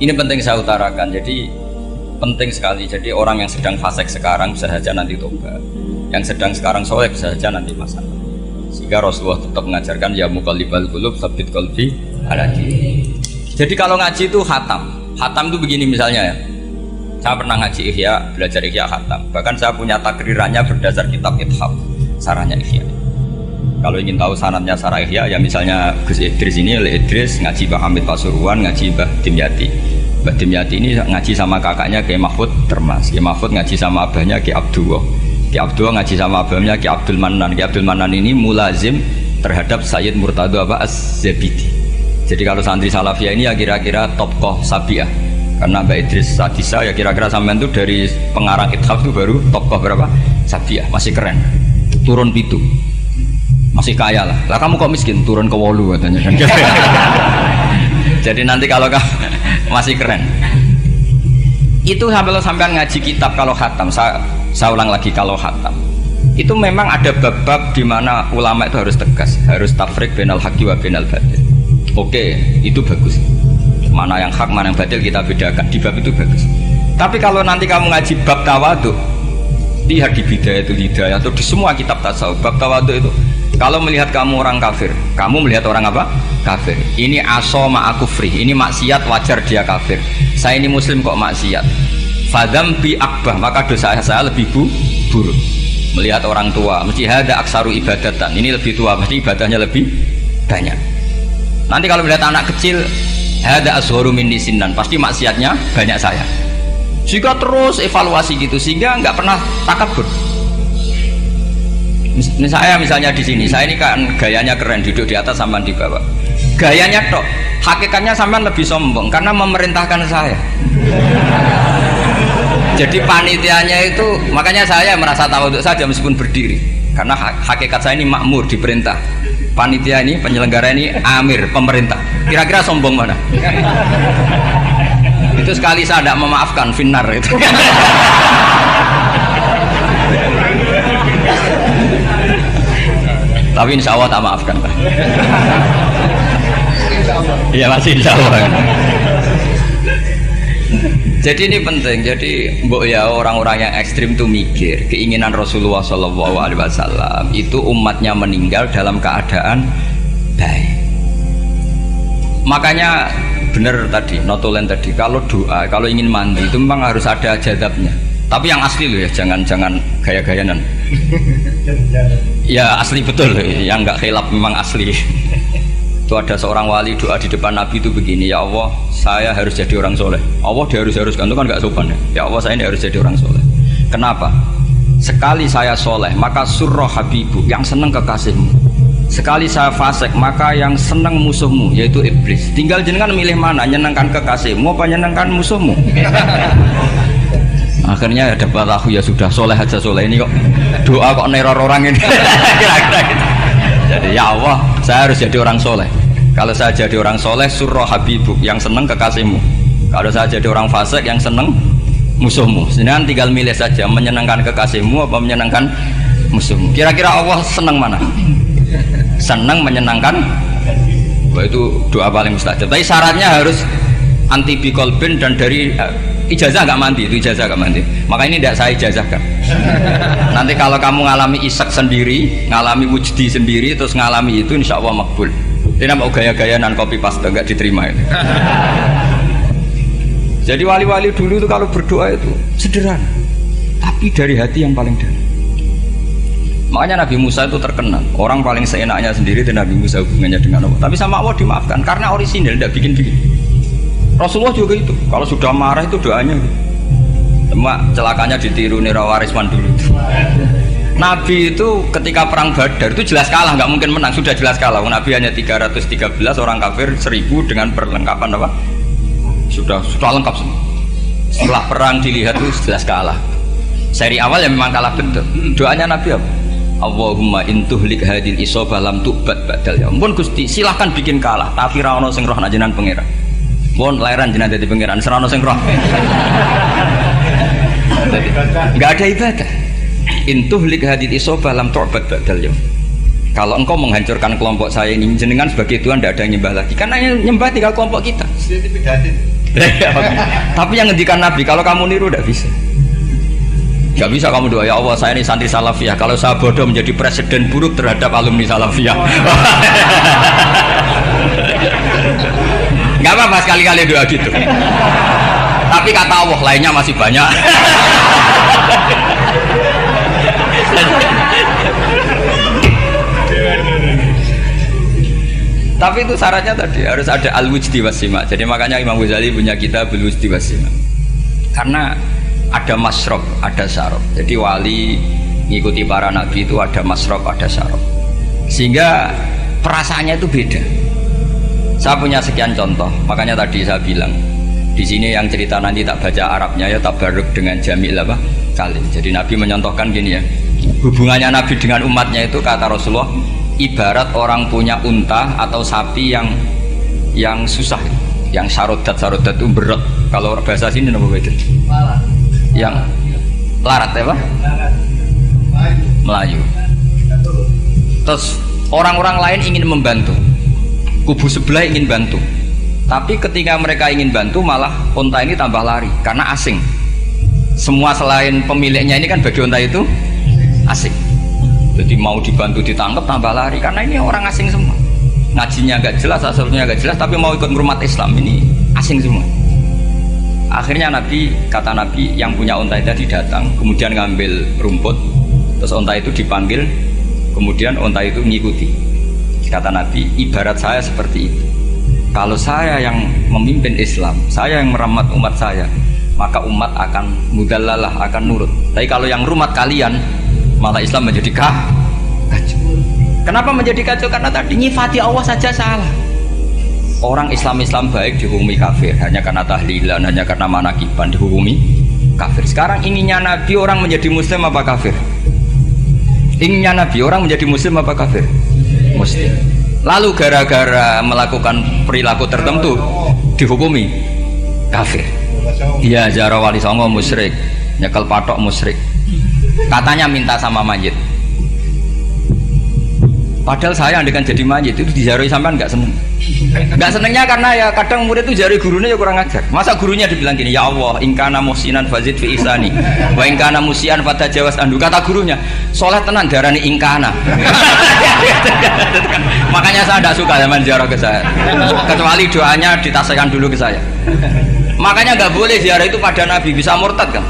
Ini penting saya utarakan. Jadi penting sekali. Jadi orang yang sedang fasik sekarang bisa saja nanti tobat, yang sedang sekarang soleh bisa saja nanti masalah. Sehingga Rasulullah tetap mengajarkan ya muqallibal qulub tsabbit qalbi ala dinik. Jadi kalau ngaji itu khatam itu begini misalnya ya. Saya pernah ngaji Ihya, belajar Ihya khatam. Bahkan saya punya takrirannya berdasar kitab Ithaf, sarahnya Ihya. Kalau ingin tahu sanadnya sarah Ihya, ya misalnya Gus Idris ini, oleh Idris ngaji Mbah Hamid Pasuruan, ngaji Mbah Dimyati. Mbah Dimyati ini ngaji sama kakaknya Kiai Mahfud Termas. Kiai Mahfud ngaji sama abahnya Kiai Abdullah. Kiai Abdullah ngaji sama abahnya Kiai Abdul Manan. Kiai Abdul Manan ini mulazim terhadap Sayyid Murtado Az-Zabidi. Jadi kalau santri Salafiyah ini ya kira-kira tokoh Sabiah. Karena Mbak Idris Sadisa ya kira-kira sampean itu dari pengarang Ithaf itu baru tokoh berapa? Sabiah, masih keren. Turun pitu. Masih kaya lah. Lah kamu kok miskin? Turun ke wolu katanya. Jadi nanti kalau kamu masih keren. Itu sampai ngaji kitab kalau khatam. Saya ulang lagi kalau khatam. Itu memang ada bab-bab di mana ulama itu harus tegas, harus tafriq bainal haqqi wa bainal batil. Oke, itu bagus. Mana yang hak, mana yang batil kita bedakan di bab itu bagus. Tapi kalau nanti kamu ngaji bab tawadhu, lihat di Bidayatul Hidayah atau di semua kitab tasawuf, bab tawadhu itu kalau melihat kamu orang kafir, kamu melihat orang apa? Kafir. Ini aso ma'akufri, ini maksiat wajar dia kafir. Saya ini muslim kok maksiat. Fadam bi akbah, maka dosa saya lebih buruk. Melihat orang tua, mesti ada aksaru ibadatan. Ini lebih tua, mesti ibadahnya lebih banyak. Nanti kalau melihat anak kecil, ada asgharu minni sinnan, pasti maksiatnya banyak saya. Jika terus evaluasi gitu, sehingga nggak pernah takabur. Saya misalnya di sini, saya ini kan gayanya keren, duduk di atas sampai di bawah. Gayanya tok, hakikatnya sampai lebih sombong karena memerintahkan saya. Jadi panitianya itu, makanya saya merasa tawadhu saja meskipun berdiri, karena hakikat saya ini makmur, diperintah. Panitia ini, penyelenggara ini amir, pemerintah. Kira-kira sombong mana? Itu sekali saya tidak memaafkan, finnar itu. Tapi insya Allah tak maafkan. Iya masih insya Allah. Jadi ini penting. Jadi mbok ya orang-orang yang ekstrim tuh mikir keinginan Rasulullah SAW itu umatnya meninggal dalam keadaan baik. Makanya benar tadi, notulen tadi, kalau doa, kalau ingin mandi itu memang harus ada jadabnya. Tapi yang asli loh ya, jangan gaya-gayanan. Ya asli betul, yang nggak khilaf memang asli. Itu ada seorang wali doa di depan Nabi itu begini, ya Allah saya harus jadi orang soleh. Allah diharuskan, itu kan nggak sopan ya. Ya Allah saya ini harus jadi orang soleh. Kenapa? Sekali saya soleh maka surroh habibu, yang seneng kekasihmu. Sekali saya fasik maka yang seneng musuhmu, yaitu iblis. Tinggal jenengan milih mana, nyenengkan kekasihmu apa nyenengkan musuhmu. Akhirnya ada batahu, ya sudah soleh aja, soleh ini kok doa kok neror orang ini. Kira-kira gitu. Jadi ya Allah saya harus jadi orang soleh. Kalau saya jadi orang soleh, surroh habibuk, yang seneng kekasihmu. Kalau saya jadi orang fasik, yang seneng musuhmu. Sedangkan tinggal milih saja, menyenangkan kekasihmu apa menyenangkan musuhmu. Kira-kira Allah seneng mana? Seneng menyenangkan. Wah, itu doa paling mustajab. Tapi syaratnya harus anti bikolbin dan dari ijazah nggak mandi, itu ijazah nggak mandi. Maka ini tidak saya ijazahkan. Nanti kalau kamu ngalami isak sendiri, ngalami wujdi sendiri, terus ngalami itu, insya Allah makbul. Tidak mau gaya-gaya nan copy paste, nggak diterima itu. Jadi wali-wali dulu itu kalau berdoa itu sederhana, tapi dari hati yang paling dalam. Makanya Nabi Musa itu terkenal, orang paling seenaknya sendiri dan Nabi Musa hubungannya dengan Allah. Tapi sama Allah dimaafkan karena orisinil, tidak bikin-bikin. Rasulullah juga itu, kalau sudah marah itu doanya gitu. Cuma celakanya ditiru Nira Warisman dulu. Nabi itu ketika perang Badar itu jelas kalah, nggak mungkin menang, sudah jelas kalah. Nabi hanya 313 orang kafir, 1000 dengan perlengkapan apa? Sudah lengkap semua. Setelah perang dilihat itu jelas kalah. Seri awal ya memang kalah betul. Doanya Nabi apa? Allahumma intuhlik hadil isobah lam tu'bad badal ya. Ampun Gusti, silahkan bikin kalah, tapi ra ono sing roh nak jenengan pangeran. Mohon lahiran jenengan dadi pangeran, serana sing roh. Enggak ada ibadah. Intuhlik hadil isobah lam tu'bad badal ya. Kalau engkau menghancurkan kelompok saya ini, jenengan sebagai Tuhan tidak ada yang nyembah lagi, karena yang nyembah tinggal kelompok kita. Tapi yang ngendikan Nabi, kalau kamu niru tidak bisa. Gak bisa kamu doa, ya Allah saya ini santri salafiyah, kalau saya bodoh menjadi presiden buruk terhadap alumni salafiyah. Gak apa-apa sekali-kali doa gitu. Tapi kata Allah lainnya masih banyak. Tapi itu syaratnya tadi harus ada al-wujdi wasima. Jadi makanya Imam Ghazali punya kitab al-wujdi wasima. Karena ada masrob, ada syarab. Jadi wali ngikuti para nabi itu ada masrob, ada syarab. Sehingga perasaannya itu beda. Saya punya sekian contoh. Makanya tadi saya bilang di sini yang cerita nanti tak baca Arabnya ya tabarruk dengan jamil apa kalim. Jadi Nabi menyontohkan gini ya. Hubungannya Nabi dengan umatnya itu kata Rasulullah ibarat orang punya unta atau sapi yang susah, yang sarodat itu berat. Kalau bahasa sini nama itu? Yang larat ya Pak? Melayu. Terus orang-orang lain ingin membantu, kubu sebelah ingin bantu, tapi ketika mereka ingin bantu malah unta ini tambah lari karena asing. Semua selain pemiliknya ini kan bagi unta itu asing, jadi mau dibantu ditangkap tambah lari karena ini orang asing semua, ngajinya agak jelas, asalnya agak jelas, tapi mau ikut ngurumat Islam ini asing semua. Akhirnya kata Nabi yang punya unta tadi datang, kemudian ngambil rumput, terus unta itu dipanggil, kemudian unta itu mengikuti. Kata Nabi, ibarat saya seperti itu. Kalau saya yang memimpin Islam, saya yang merawat umat saya, maka umat akan mudallalah, akan nurut. Tapi kalau yang rumat kalian, malah Islam menjadi kacau. Kenapa menjadi kacau? Karena tadi nyifati Allah saja salah. Orang Islam baik dihukumi kafir hanya karena tahlilan, hanya karena manakiban dihukumi kafir. Sekarang inginnya Nabi orang menjadi muslim apa kafir? Inginnya Nabi orang menjadi muslim apa kafir? Muslim. Lalu gara-gara melakukan perilaku tertentu dihukumi kafir. Dia ziarah wali songo musyrik, nyekel patok musyrik. Katanya minta sama mayit. Padahal saya andekan jadi mayit itu diziarahi sampean nggak seneng. Nggak senengnya karena ya kadang murid itu jari gurunya ya kurang ajar. Masa gurunya dibilang gini, ya Allah, ingkana musinan fazid fi isani, wa ingkana musian fatajawas andu. Kata gurunya, soleh tenan darani ingkana. Makanya saya tidak suka zaman ziarah ke saya, kecuali doanya ditasihkan dulu ke saya. Makanya nggak boleh ziarah itu pada Nabi, bisa murtad kan?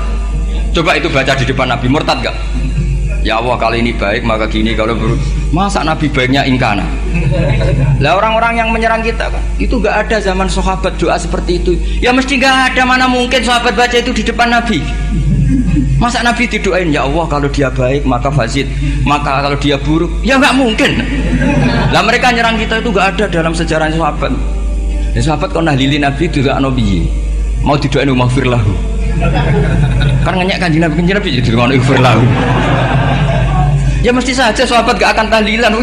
Coba itu baca di depan Nabi, murtad gak? Ya Allah, kalau ini baik maka gini, kalau buruk. Masa Nabi baiknya ingkana? Lah orang-orang yang menyerang kita kan, itu gak ada zaman sahabat doa seperti itu. Ya mesti gak ada, mana mungkin sahabat baca itu di depan Nabi. Masa Nabi didoain, ya Allah kalau dia baik maka fazid, maka kalau dia buruk, ya gak mungkin. Lah mereka nyerang kita itu gak ada dalam sejarah sahabat. Ya sahabat kok nahlili Nabi itu gak nabi, mau didoain maghfir lahu. Kan ngenyek kanjeng Nabi jadi ngono ighfir lahu. Ya mesti saja sahabat gak akan tahlilan.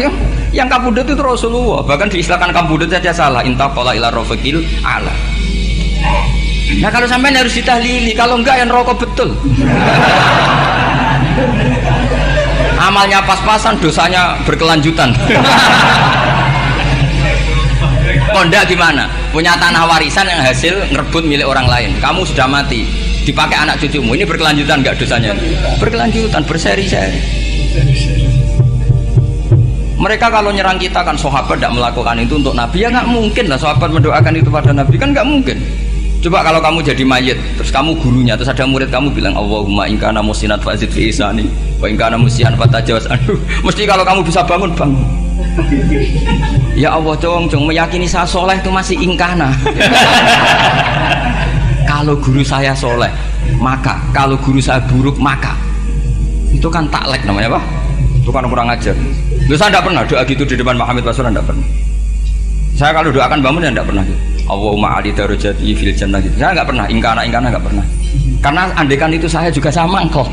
Yang kabudut itu Rasulullah, bahkan diistilahkan kabudut saja salah. Intaqala ila rafiqil ala. Nah kalau sampai harus ditahlili, kalau enggak yang rokok betul. Amalnya pas-pasan, dosanya berkelanjutan. Kondak gimana? Punya tanah warisan yang hasil ngerebut milik orang lain, kamu sudah mati, dipakai anak cucumu, ini berkelanjutan enggak dosanya? Berkelanjutan, berseri-seri. Mereka kalau nyerang kita kan sahabat tidak melakukan itu untuk Nabi, ya nggak mungkin lah sahabat mendoakan itu pada Nabi, kan nggak mungkin. Coba kalau kamu jadi mayit, terus kamu gurunya, terus ada murid kamu bilang Allahumma ingkana musinat fazid fi isani wa ingkana musian fatajawaz anhu, mesti kalau kamu bisa bangun. Ya Allah, cong meyakini saya soleh itu masih ingkana. Kalau guru saya soleh maka, kalau guru saya buruk maka, itu kan taklek namanya, Pak. Itu kan kurang ajar. Loh, saya tidak pernah doa gitu di depan Muhammad Rasulullah, tidak pernah. Saya kalau doakan bangun ya tidak pernah gitu. Allahumma ali darajati fil jannah gitu. Saya nggak pernah, ingkana nggak pernah. Karena andekan itu saya juga sama engkau.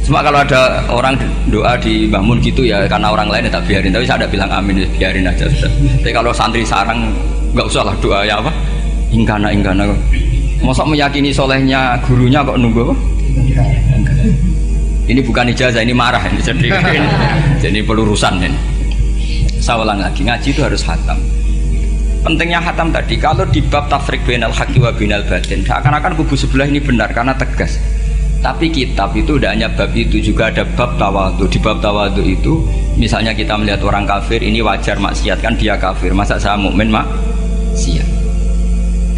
Cuma kalau ada orang doa di bangun gitu ya karena orang lain ya tak biarin, tapi saya tidak bilang amin, ya biarin aja sudah. Tapi kalau santri sarang nggak usah lah doa ya apa? Ingkana kok. Masa meyakini solehnya gurunya kok nunggu apa? Ini bukan ijazah, ini marah ini. Jadi pelurusan ini. Saya ulang lagi, ngaji itu harus khatam. Pentingnya khatam tadi, kalau di bab tafriq bainal haqqi wa bainal batin, seakan-akan kubu sebelah ini benar karena tegas. Tapi kitab itu tidak hanya bab itu, juga ada bab tawadhu. Di bab tawadhu itu, misalnya kita melihat orang kafir, ini wajar maksiat kan, dia kafir. Masa saya mukmin maksiat?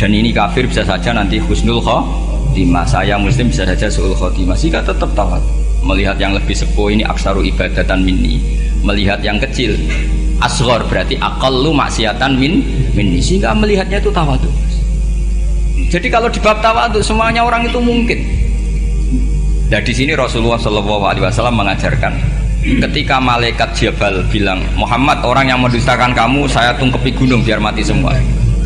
Dan ini kafir bisa saja nanti husnul khotimah, saya muslim bisa saja su'ul khotimah. Jika tetap tawadhu, melihat yang lebih sepuh ini aksaru ibadatan minni, melihat yang kecil asghar berarti aqallu maksiatan minni, sehingga melihatnya itu tawadhu. Jadi kalau di bab tawadhu semuanya orang itu mungkin. Dan di sini Rasulullah SAW mengajarkan, ketika malaikat Jabal bilang, Muhammad, orang yang mendustakan kamu saya tungkepi gunung biar mati semua.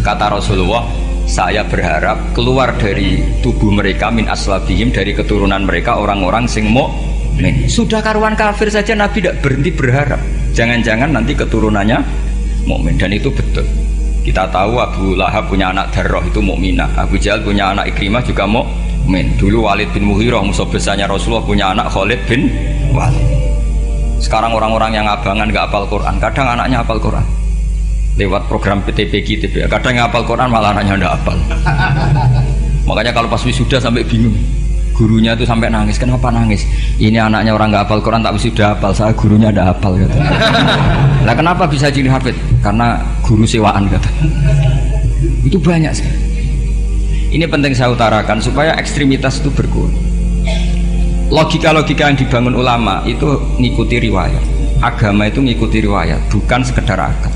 Kata Rasulullah, saya berharap keluar dari tubuh mereka min aslabihim, dari keturunan mereka orang-orang sing mukmin. Sudah karuan kafir saja Nabi tidak berhenti berharap, jangan-jangan nanti keturunannya mukmin. Dan itu betul. Kita tahu Abu Lahab punya anak Darrah itu mukminah, Abu Jahal punya anak Ikrimah juga mukmin. mukmin. Dulu Walid bin Mughirah musuh besarnya Rasulullah punya anak Khalid bin Walid. Sekarang orang-orang yang abangan nggak hafal Quran, kadang anaknya hafal Quran lewat program PTPQ, kadang yang hafal Quran malah anaknya nggak hafal. Makanya kalau pas wisuda sampai bingung, gurunya itu sampai nangis. Kenapa nangis? Ini anaknya orang nggak hafal Quran tak wisuda hafal, saya gurunya ada hafal gitu. Lah kenapa bisa jadi hafid? Karena guru sewaan kata. Itu banyak sekali. Ini penting saya utarakan supaya ekstremitas itu berkurang. Logika-logika yang dibangun ulama itu ngikuti riwayat. Agama itu ngikuti riwayat, bukan sekedar akal.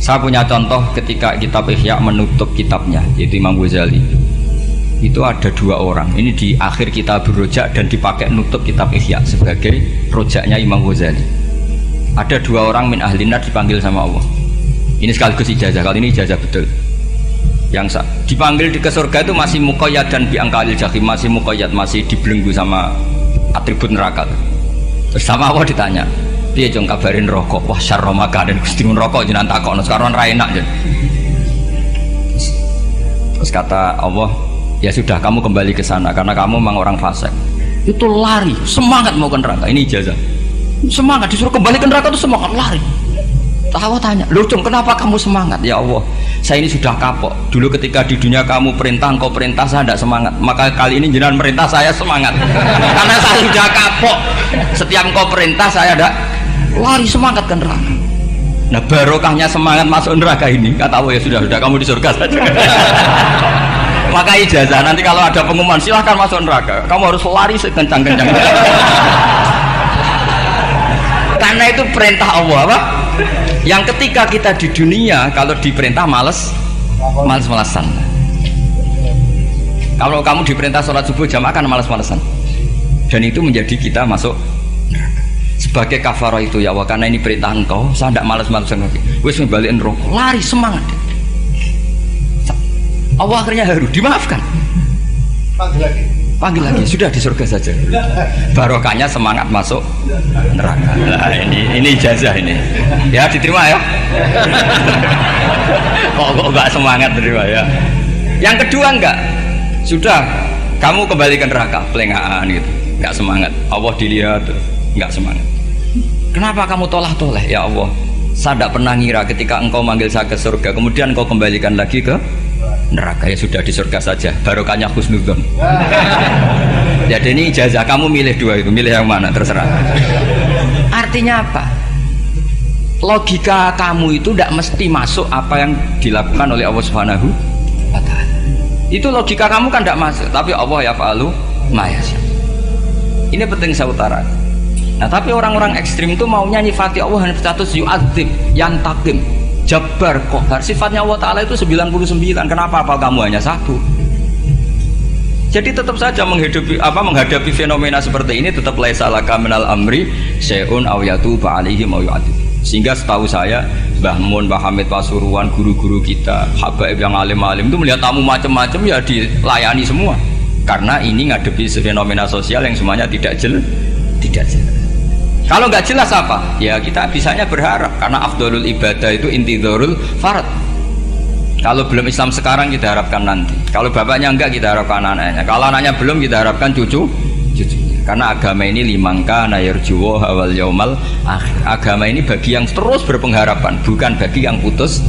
Saya punya contoh ketika kitab Ihya menutup kitabnya, yaitu Imam Ghazali. Itu ada dua orang. Ini di akhir kitab Rojak dan dipakai nutup kitab Ihya sebagai rojaknya Imam Ghazali. Ada dua orang min ahlinar dipanggil sama Allah. Ini sekaligus ijazah, kali ini ijazah betul. Yang dipanggil ke surga itu masih muqayyad dan biangkalil jahim, masih muqayyad, masih dibelenggu sama atribut neraka. Terus sama Allah ditanya, dia jong kabarin rokok, wah syarra makanan Gusti rokok jenengan takokno sekarang ra enak jen. Terus kata Allah, ya sudah kamu kembali ke sana karena kamu memang orang fasik. Itu lari, semangat mau ke neraka. Ini ijazah. Semangat disuruh kembali ke neraka itu semangat lari. Allah tanya, loh Jong kenapa kamu semangat? Ya Allah, saya ini sudah kapok. Dulu ketika di dunia kamu perintah, engkau perintah, saya tidak semangat. Maka kali ini jenengan perintah, saya semangat. Karena saya sudah kapok. Setiap engkau perintah, saya ada lari semangat ke neraka. Nah barokahnya semangat masuk neraka ini, kata Allah, ya sudah kamu di surga saja. Maka ijazah, nanti kalau ada pengumuman silahkan masuk neraka, kamu harus lari sekencang-kencangnya. Karena itu perintah Allah, apa? Yang ketika kita di dunia kalau diperintah males-malesan. Kalau kamu diperintah sholat subuh jamaah kan males-malesan. Dan itu menjadi kita masuk neraka. Sebagai kafarah itu ya Allah, karena ini perintah engkau, saya tidak males-malesan lagi. Wis ngebalikin rokok, lari semangat. Allah akhirnya haru, dimaafkan. Panggil lagi, sudah di surga saja. Barokahnya semangat masuk neraka. Nah, ini ijazah ini. Ya diterima ya. Kok enggak semangat terima ya. Yang kedua enggak. Sudah kamu kembalikan neraka, pelengahan gitu. Enggak semangat. Allah dilihat enggak semangat. Kenapa kamu toleh-toleh ya Allah? Saya tidak pernah ngira ketika engkau manggil saya ke surga, kemudian engkau kembalikan lagi ke neraka. Ya sudah di surga saja, barokahnya husnudzon. Jadi ini ijazah, kamu milih dua itu, milih yang mana terserah. Artinya apa? Logika kamu itu tidak mesti masuk apa yang dilakukan oleh Allah Subhanahu wa ta'ala. Itu logika kamu kan tidak masuk, tapi Allah yaf'alu ma yasha. Ini penting saya utarakan. Nah tapi orang-orang ekstrim itu maunya nyifati Allah dengan status yu'adzib, yantakim, Jabbar, Qahar. Sifatnya Allah Ta'ala itu 99. Kenapa apa kamu hanya satu? Jadi tetap saja menghadapi fenomena seperti ini tetap laisa laka minal amri syai'un aw yatuba alaihim aw yu'adzib. Sehingga setahu saya Mbah Mun, Mbah Hamid Pasuruan, guru-guru kita, habaib yang alim-alim itu melihat tamu macam-macam ya dilayani semua. Karena ini ngadepi fenomena sosial yang semuanya tidak jelas. Kalau nggak jelas apa? Ya kita bisanya berharap karena afdolul ibadah itu intidharul farad. Kalau belum Islam sekarang kita harapkan nanti. Kalau bapaknya enggak kita harapkan anaknya. Kalau anaknya belum kita harapkan cucunya. Karena agama ini limangka nayarjuwa awal yaumal akhir. Agama ini bagi yang terus berpengharapan, bukan bagi yang putus